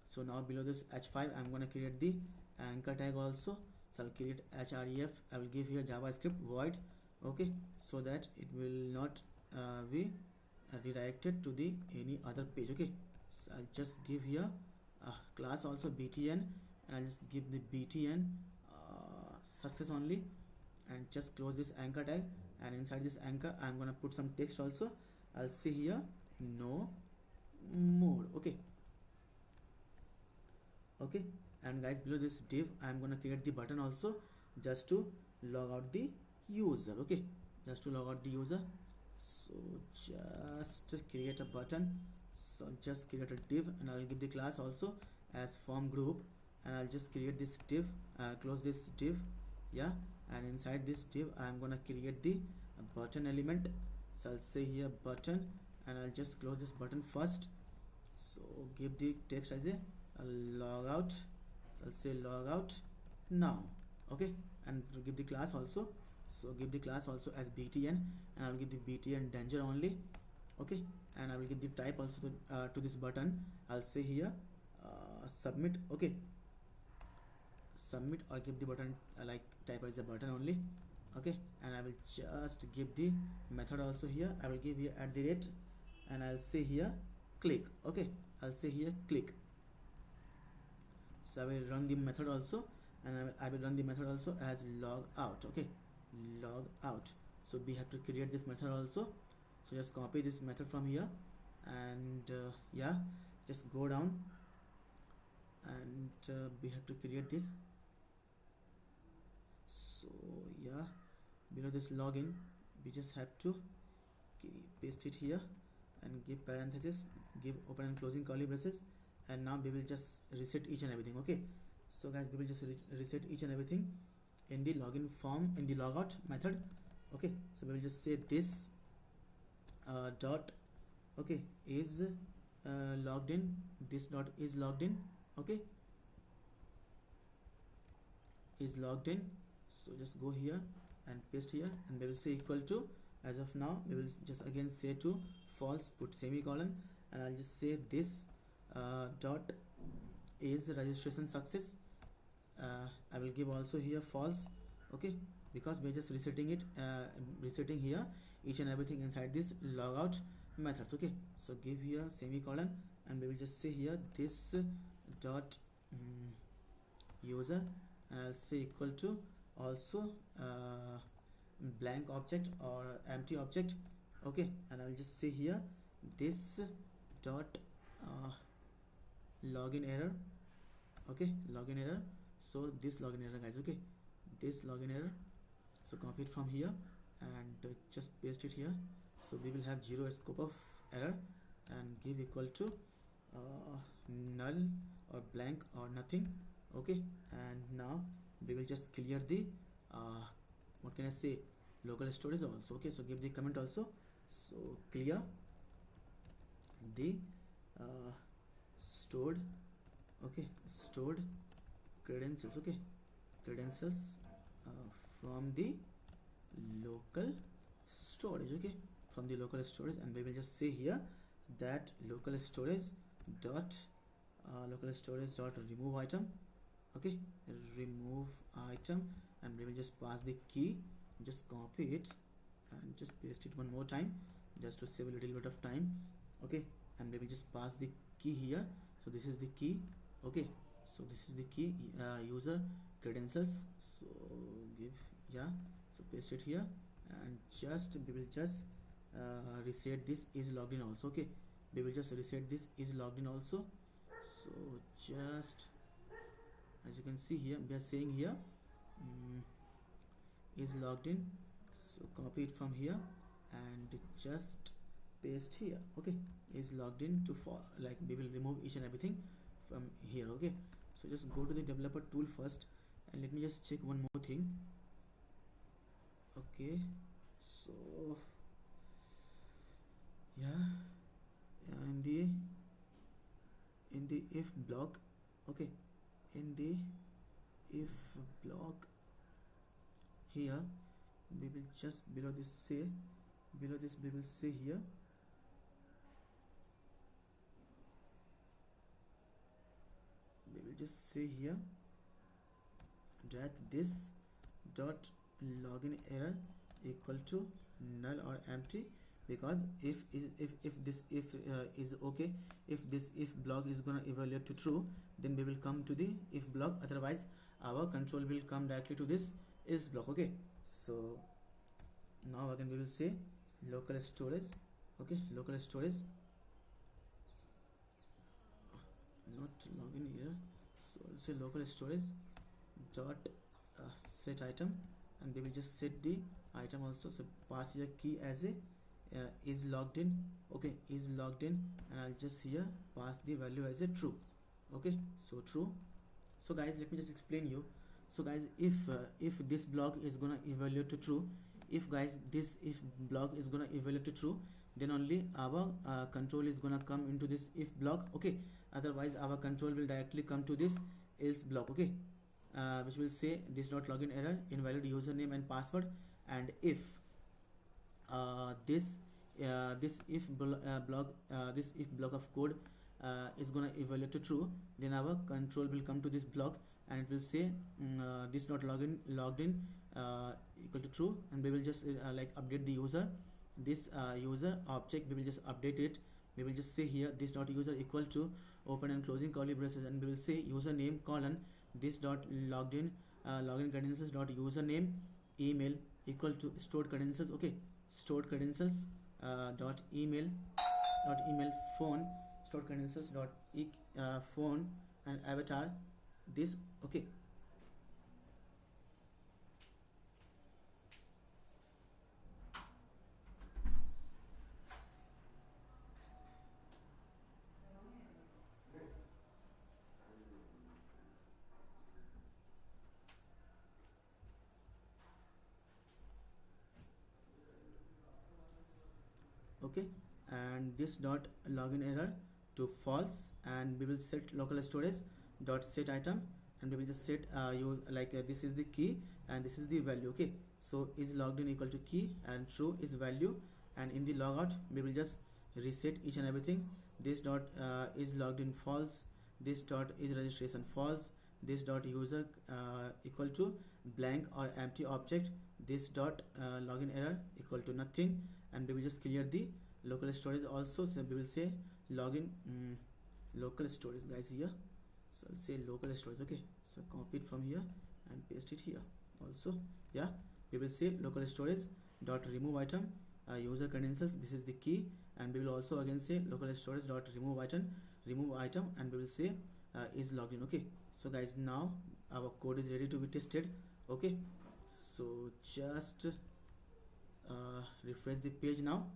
so now below this h5 I'm gonna create the anchor tag also. So I'll create href. I will give here javascript void. Okay, so that it will not be redirected to the any other page. Okay, so I'll just give here class also btn, and I'll just give the btn success only, and just close this anchor tag, and inside this anchor I'm gonna put some text also. I'll say here no more. Okay, and guys, below this div I'm gonna create the button also, just to log out the user. Okay, just to log out the user. So just create a button. So just create a div, and I'll give the class also as form group, and I'll just create this div, close this div. Yeah, and inside this div I'm gonna create the button element. So I'll say here button, and I'll just close this button first. So give the text as a logout. So I'll say logout now. Okay, and give the class also. So give the class also as btn, and I will give the btn danger only. Okay, and I will give the type also to this button. I'll say here submit. Okay, submit, or give the button like type as a button only. Okay, and I will just give the method also here. I will give here @, and I'll say here click. Okay, I'll say here click. So I will run the method also, and I will run the method also as log out. Okay, log out. So we have to create this method also. So just copy this method from here, and yeah, just go down, and we have to create this. So yeah, below this login we just have to paste it here, and give parenthesis, give open and closing curly braces, and now we will just reset each and everything. Okay, so guys, we will just reset each and everything in the login form, in the logout method. Okay, so we will just say this dot, okay, is logged in, this dot is logged in. Okay, is logged in. So just go here and paste here, and we will say equal to, as of now we will just again say to false, put semicolon, and I'll just say this dot is registration success. I will give also here false. Okay, because we're just resetting it, resetting here each and everything inside this logout methods. Okay, so give here semicolon, and we will just say here this dot user, and I'll say equal to also blank object or empty object. Okay, and I'll just say here this dot login error. Okay, login error. So this login error, guys. Okay, this login error. So copy it from here and just paste it here. So we will have 0 scope of error, and give equal to null or blank or nothing. Okay, and now we will just clear the what can I say, local storage also. Okay, so give the comment also. So clear the stored, okay, stored credentials. Okay, credentials from the local storage. Okay, from the local storage, and we will just say here that local storage dot remove item. Okay, remove item, and we will just pass the key, just copy it and just paste it one more time just to save a little bit of time. Okay, and we will just pass the key here. So this is the key. Okay, so this is the key, user credentials. So give, yeah, so paste it here, and just we will just reset this is logged in also. Okay, we will just reset this is logged in also. So just as you can see here, we are saying here is logged in. So copy it from here and just paste here. Okay, is logged in to, for like we will remove each and everything from here. Okay, so just go to the developer tool first, and let me just check one more thing. Okay, so yeah, in the if block. Okay, in the if block here, we will just below this we will say here, we will just say here that this dot login error equal to null or empty, because if this if is okay, if this if block is gonna evaluate to true, then we will come to the if block, otherwise our control will come directly to this else block. Okay, so now again we will say local storage. Okay, local storage, not login here, so I'll say local storage dot set item, and we will just set the item also. So pass your key as a is logged in. Okay, is logged in, and I'll just here pass the value as a true. Okay, so true. So guys, let me just explain you. So guys, if this block is gonna evaluate to true, if guys this if block is gonna evaluate to true, then only our control is gonna come into this if block. Okay, otherwise our control will directly come to this else block. Okay, which will say this dot login error, invalid username and password, and if this if block of code is gonna evaluate to true, then our control will come to this block, and it will say this not logged in equal to true, and we will just like update the user, this user object, we will just update it. We will just say here this dot user equal to open and closing curly braces, and we will say username colon this dot logged in login credentials dot username email equal to stored credentials. Okay, stored credentials dot email phone, stored credentials dot phone and avatar this. Okay, okay, and this dot login error to false, and we will set local storage dot set item, and we will just set you like this is the key and this is the value. Okay, so is logged in equal to key and true is value, and in the logout we will just reset each and everything. This dot is logged in false, this dot is registration false, this dot user equal to blank or empty object, this dot login error equal to nothing, and we will just clear the local storage also. So we will say login local storage guys here, so I'll say local storage. Okay, so copy it from here and paste it here also. Yeah, we will say local storage dot remove item user credentials, this is the key, and we will also again say local storage dot remove item, and we will say is logged in. Okay, so guys, now our code is ready to be tested. Okay, so just refresh the page now.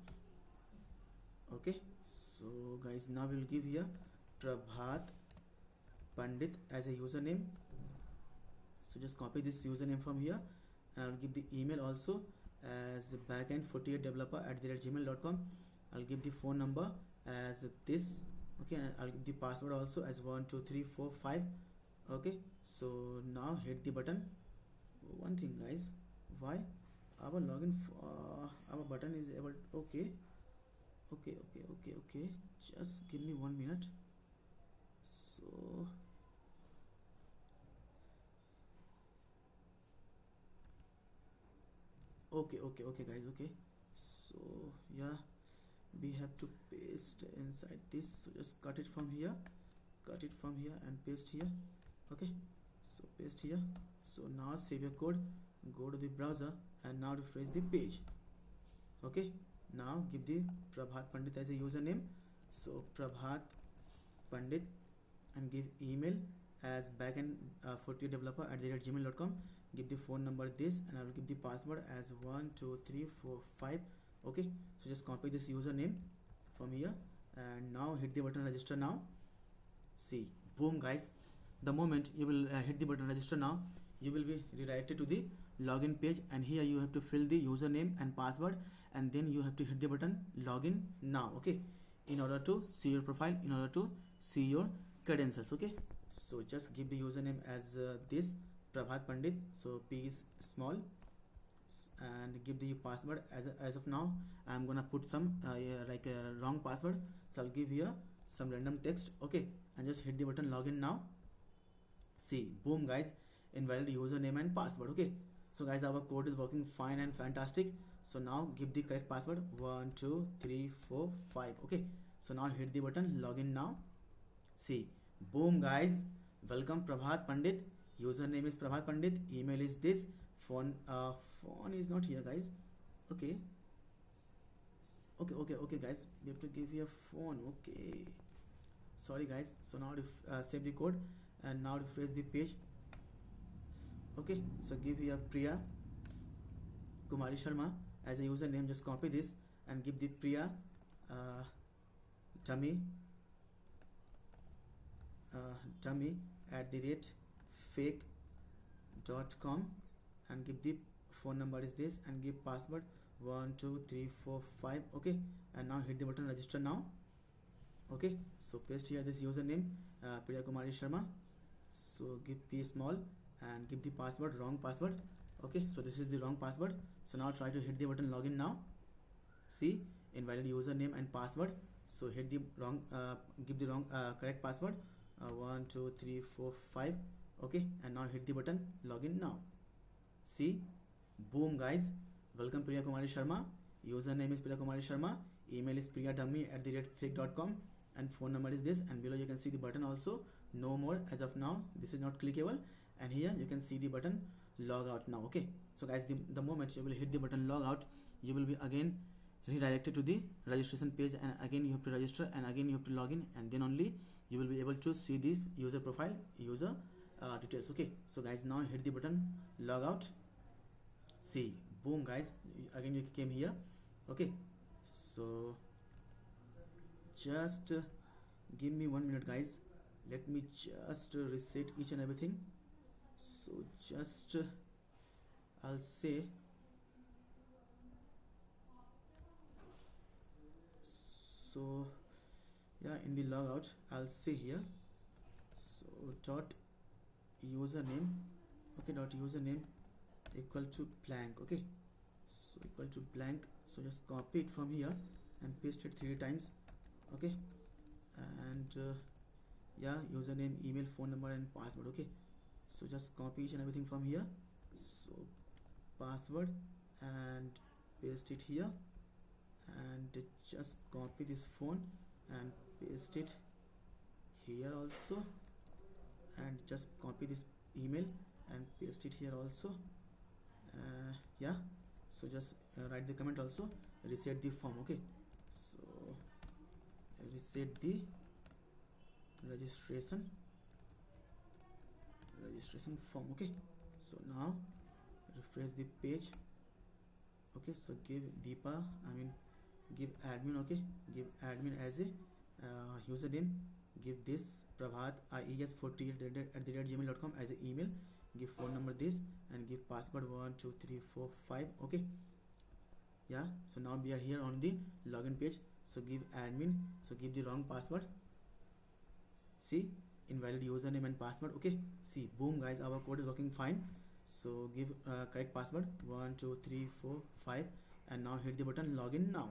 Okay, so guys, now we will give here Prabhat Pandit as a username. So just copy this username from here, and I'll give the email also as backend48developer@gmail.com. I'll give the phone number as this. Okay, and I'll give the password also as 12345. Okay, so now hit the button. One thing guys, why our login our button is able okay, just give me 1 minute. So Okay guys, okay. So yeah, we have to paste inside this, so just cut it from here, and paste here. Okay, so paste here. So now save your code, go to the browser, and now refresh the page. Okay, now give the Prabhat Pandit as a username, so Prabhat Pandit, and give email as backend 40developer@gmail.com. Give the phone number this, and I will give the password as 12345. Okay, so just copy this username from here, and now hit the button register now. See, boom guys, the moment you will hit the button register now, you will be redirected to the login page, and here you have to fill the username and password, and then you have to hit the button login now. Okay, in order to see your profile, in order to see your credentials. Okay, so just give the username as this Prabhat Pandit, so P is small, and give the password as of now I'm gonna put some like a wrong password, so I'll give here some random text. Okay, and just hit the button login now. See, boom guys, invalid username and password. Okay, so guys, our code is working fine and fantastic. So now give the correct password 12345. Okay, so now hit the button login now. See, boom guys, welcome Prabhat Pandit, username is Prabhat Pandit, email is this, phone is not here guys. Okay guys, we have to give you a phone. Okay, sorry guys. So now save the code, and now refresh the page. Okay, so give here Priya Kumari Sharma as a username, just copy this and give the Priya dummy @fake.com, and give the phone number is this, and give password 12345. Okay, and now hit the button register now. Okay, so paste here this username Priya Kumari Sharma, so give P small, and give the password wrong password. Okay, so this is the wrong password. So now try to hit the button login now. See, invalid username and password, so hit the wrong give the wrong correct password 12345. Okay, and now hit the button login now. See, boom guys, welcome Priya Kumari Sharma, username is Priya Kumari Sharma, email is priyadummy@fake.com, and phone number is this, and below you can see the button also, no more as of now, this is not clickable, and here you can see the button log out now. Okay, so guys, the moment you will hit the button log out, you will be again redirected to the registration page, and again you have to register, and again you have to log in, and then only you will be able to see this user profile, user details. Okay, so guys, now hit the button log out. See, boom guys, again you came here. Okay, so just give me 1 minute guys, let me just reset each and everything. So just I'll say, so yeah, in the logout I'll say here, so dot username. Okay, dot username equal to blank. Okay, so equal to blank, so just copy it from here and paste it 3 times. Okay, and yeah, username, email, phone number, and password. Okay, so just copy each and everything from here, so password, and paste it here, and just copy this phone and paste it here also, and just copy this email and paste it here also. Yeah, so just write the comment also, reset the form. Okay, so reset the registration form. Okay, so now refresh the page. Okay, so give Deepa, give admin. Okay, give admin as a username, give this Prabhat IES48@gmail.com as an email, give phone number this, and give password 12345. Okay, yeah, so now we are here on the login page, so give admin, so give the wrong password. See, invalid username and password. Okay, see, boom guys, our code is working fine. So give correct password 12345, and now hit the button login now.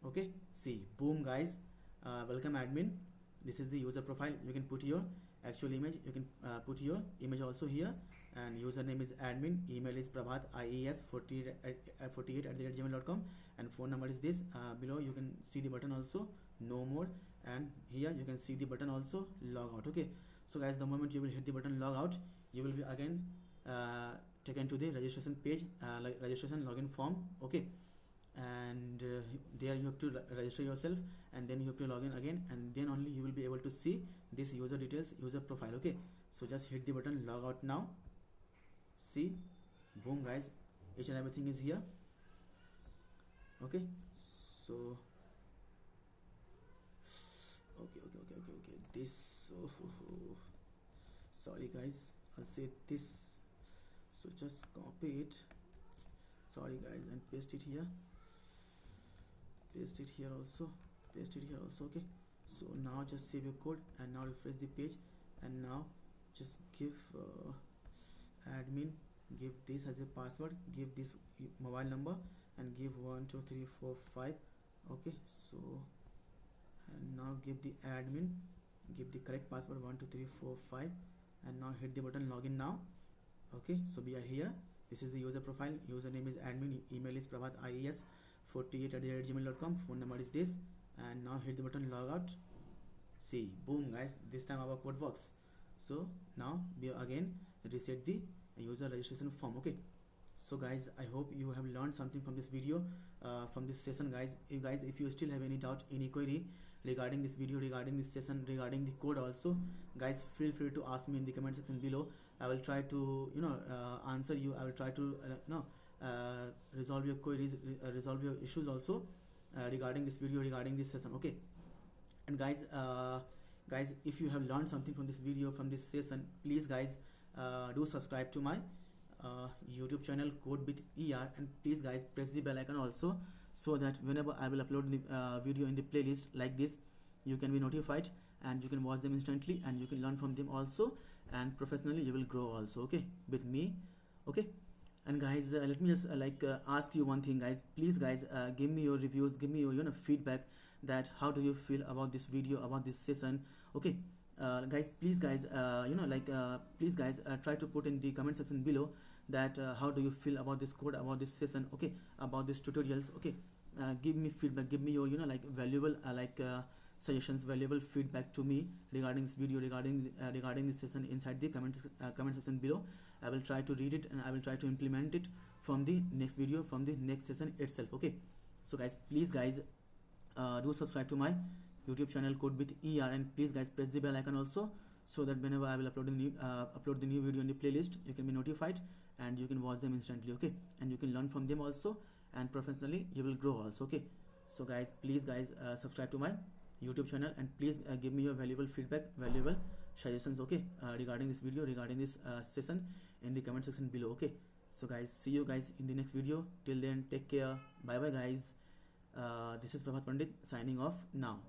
Okay, see, boom guys, welcome admin, this is the user profile. You can put your actual image, you can put your image also here, and username is admin, email is prabhat48@gmail.com, and phone number is this. Below you can see the button also, no more, and here you can see the button also, log out. Okay, so guys, the moment you will hit the button log out, you will be again taken to the registration page, like registration login form. Okay, and there you have to register yourself, and then you have to log in again, and then only you will be able to see this user details, user profile. Okay, so just hit the button log out now. See, boom guys, each and everything is here. Okay, so okay, this sorry guys, I'll say this, so just copy it, sorry guys, and paste it here, paste it here also. Okay, so now just save your code, and now refresh the page, and now just give admin, give this as a password, give this mobile number, and give 1 2 3 4 5. Okay, so and now give the admin, give the correct password 1 2 3 4 5, and now hit the button login now. Okay, so we are here. This is the user profile, username is admin, email is prabhat48@gmail.com, phone number is this, and now hit the button log out. See, boom guys, this time our code works. So now we again reset the user registration form. Okay, so guys, I hope you have learned something from this video, from this session guys. If you still have any doubt, any query regarding this video, regarding this session, regarding the code also, guys, feel free to ask me in the comment section below. I will try to answer you. I will try to resolve your queries, resolve your issues also regarding this video, regarding this session. Okay, and guys, if you have learned something from this video, from this session, please guys do subscribe to my YouTube channel CodeWithER, and please guys press the bell icon also, so that whenever I will upload the video in the playlist like this, you can be notified, and you can watch them instantly, and you can learn from them also, and professionally you will grow also, okay, with me. Okay, and guys, let me just ask you one thing guys. Please guys, give me your reviews, give me your feedback, that how do you feel about this video, about this session. Okay, guys, please guys, please guys, try to put in the comment section below that how do you feel about this code, about this session, okay, about these tutorials. Okay, give me feedback, give me your valuable suggestions, valuable feedback to me regarding this video, regarding this session inside the comment section below. I will try to read it, and I will try to implement it from the next video, from the next session itself. Okay, so guys, please guys, do subscribe to my YouTube channel CodeWithER, and please guys press the bell icon also, so that whenever I will upload the new video in the playlist, you can be notified, and you can watch them instantly. Okay, and you can learn from them also, and professionally you will grow also. Okay, so guys, please guys, subscribe to my YouTube channel, and please give me your valuable feedback, valuable suggestions, okay, regarding this video, regarding this session, in the comment section below. Okay, so guys, see you guys in the next video. Till then, take care, bye bye guys. This is Prabhat Pandit signing off now.